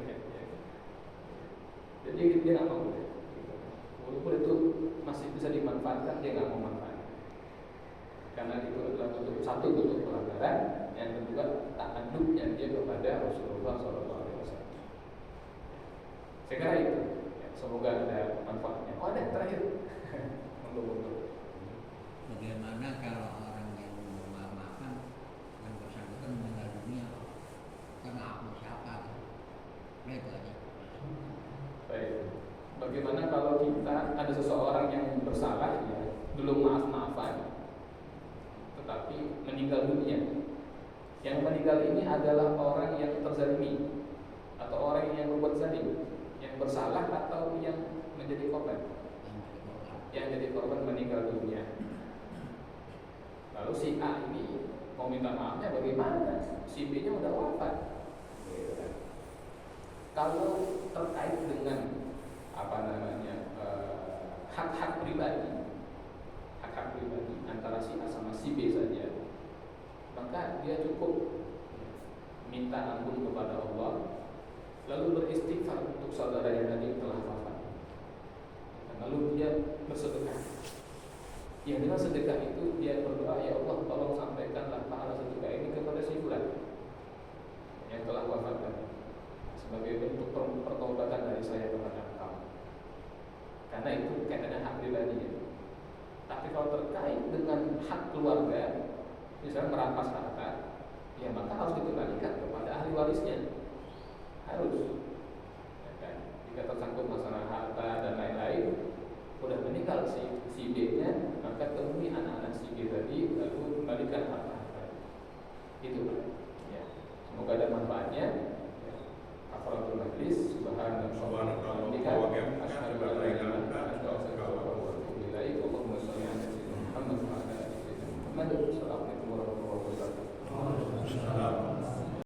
Jadi dia nggak mau. Walaupun itu masih bisa dimanfaatkan, dia nggak mau manfaatkan. Karena itu adalah satu bentuk pelanggaran, yang kedua ta'adubnya dia kepada Rasulullah SAW. Saya kira itu. Ya, semoga ada manfaatnya. Oh, ada yang terakhir. Untuk Bagaimana kalau orang yang memaafkan yang bersangkutan meninggal dunia, karena aku siapa? Nah, itu aja. baik. Bagaimana kalau kita ada seseorang yang bersalah, ya, belum maaf-maafan, tetapi meninggal dunia. Yang meninggal ini adalah orang yang terzalimi atau orang yang berbuat zalim, yang bersalah atau yang menjadi korban. Yang jadi korban meninggal dunia. Lalu si A ini mau minta maafnya bagaimana? Si B nya udah wafat. Kalau terkait dengan hak-hak pribadi, antara si A sama si B saja, maka dia cukup minta ampun kepada Allah, lalu beristighfar untuk saudara yang tadi telah wafat. Lalu dia bersedekah. Ya, dengan sedekah itu dia berdoa, ya Allah, tolong sampaikanlah pahala sedekah ini kepada si fulan yang telah wafat tadi, sebagai bentuk pertobatan dari saya kepada engkau. Karena itu kaitannya hak pribadi, ya. Tapi kalau terkait dengan hak keluarga, misalnya merampas harta, ya maka harus dikembalikan kepada ahli warisnya.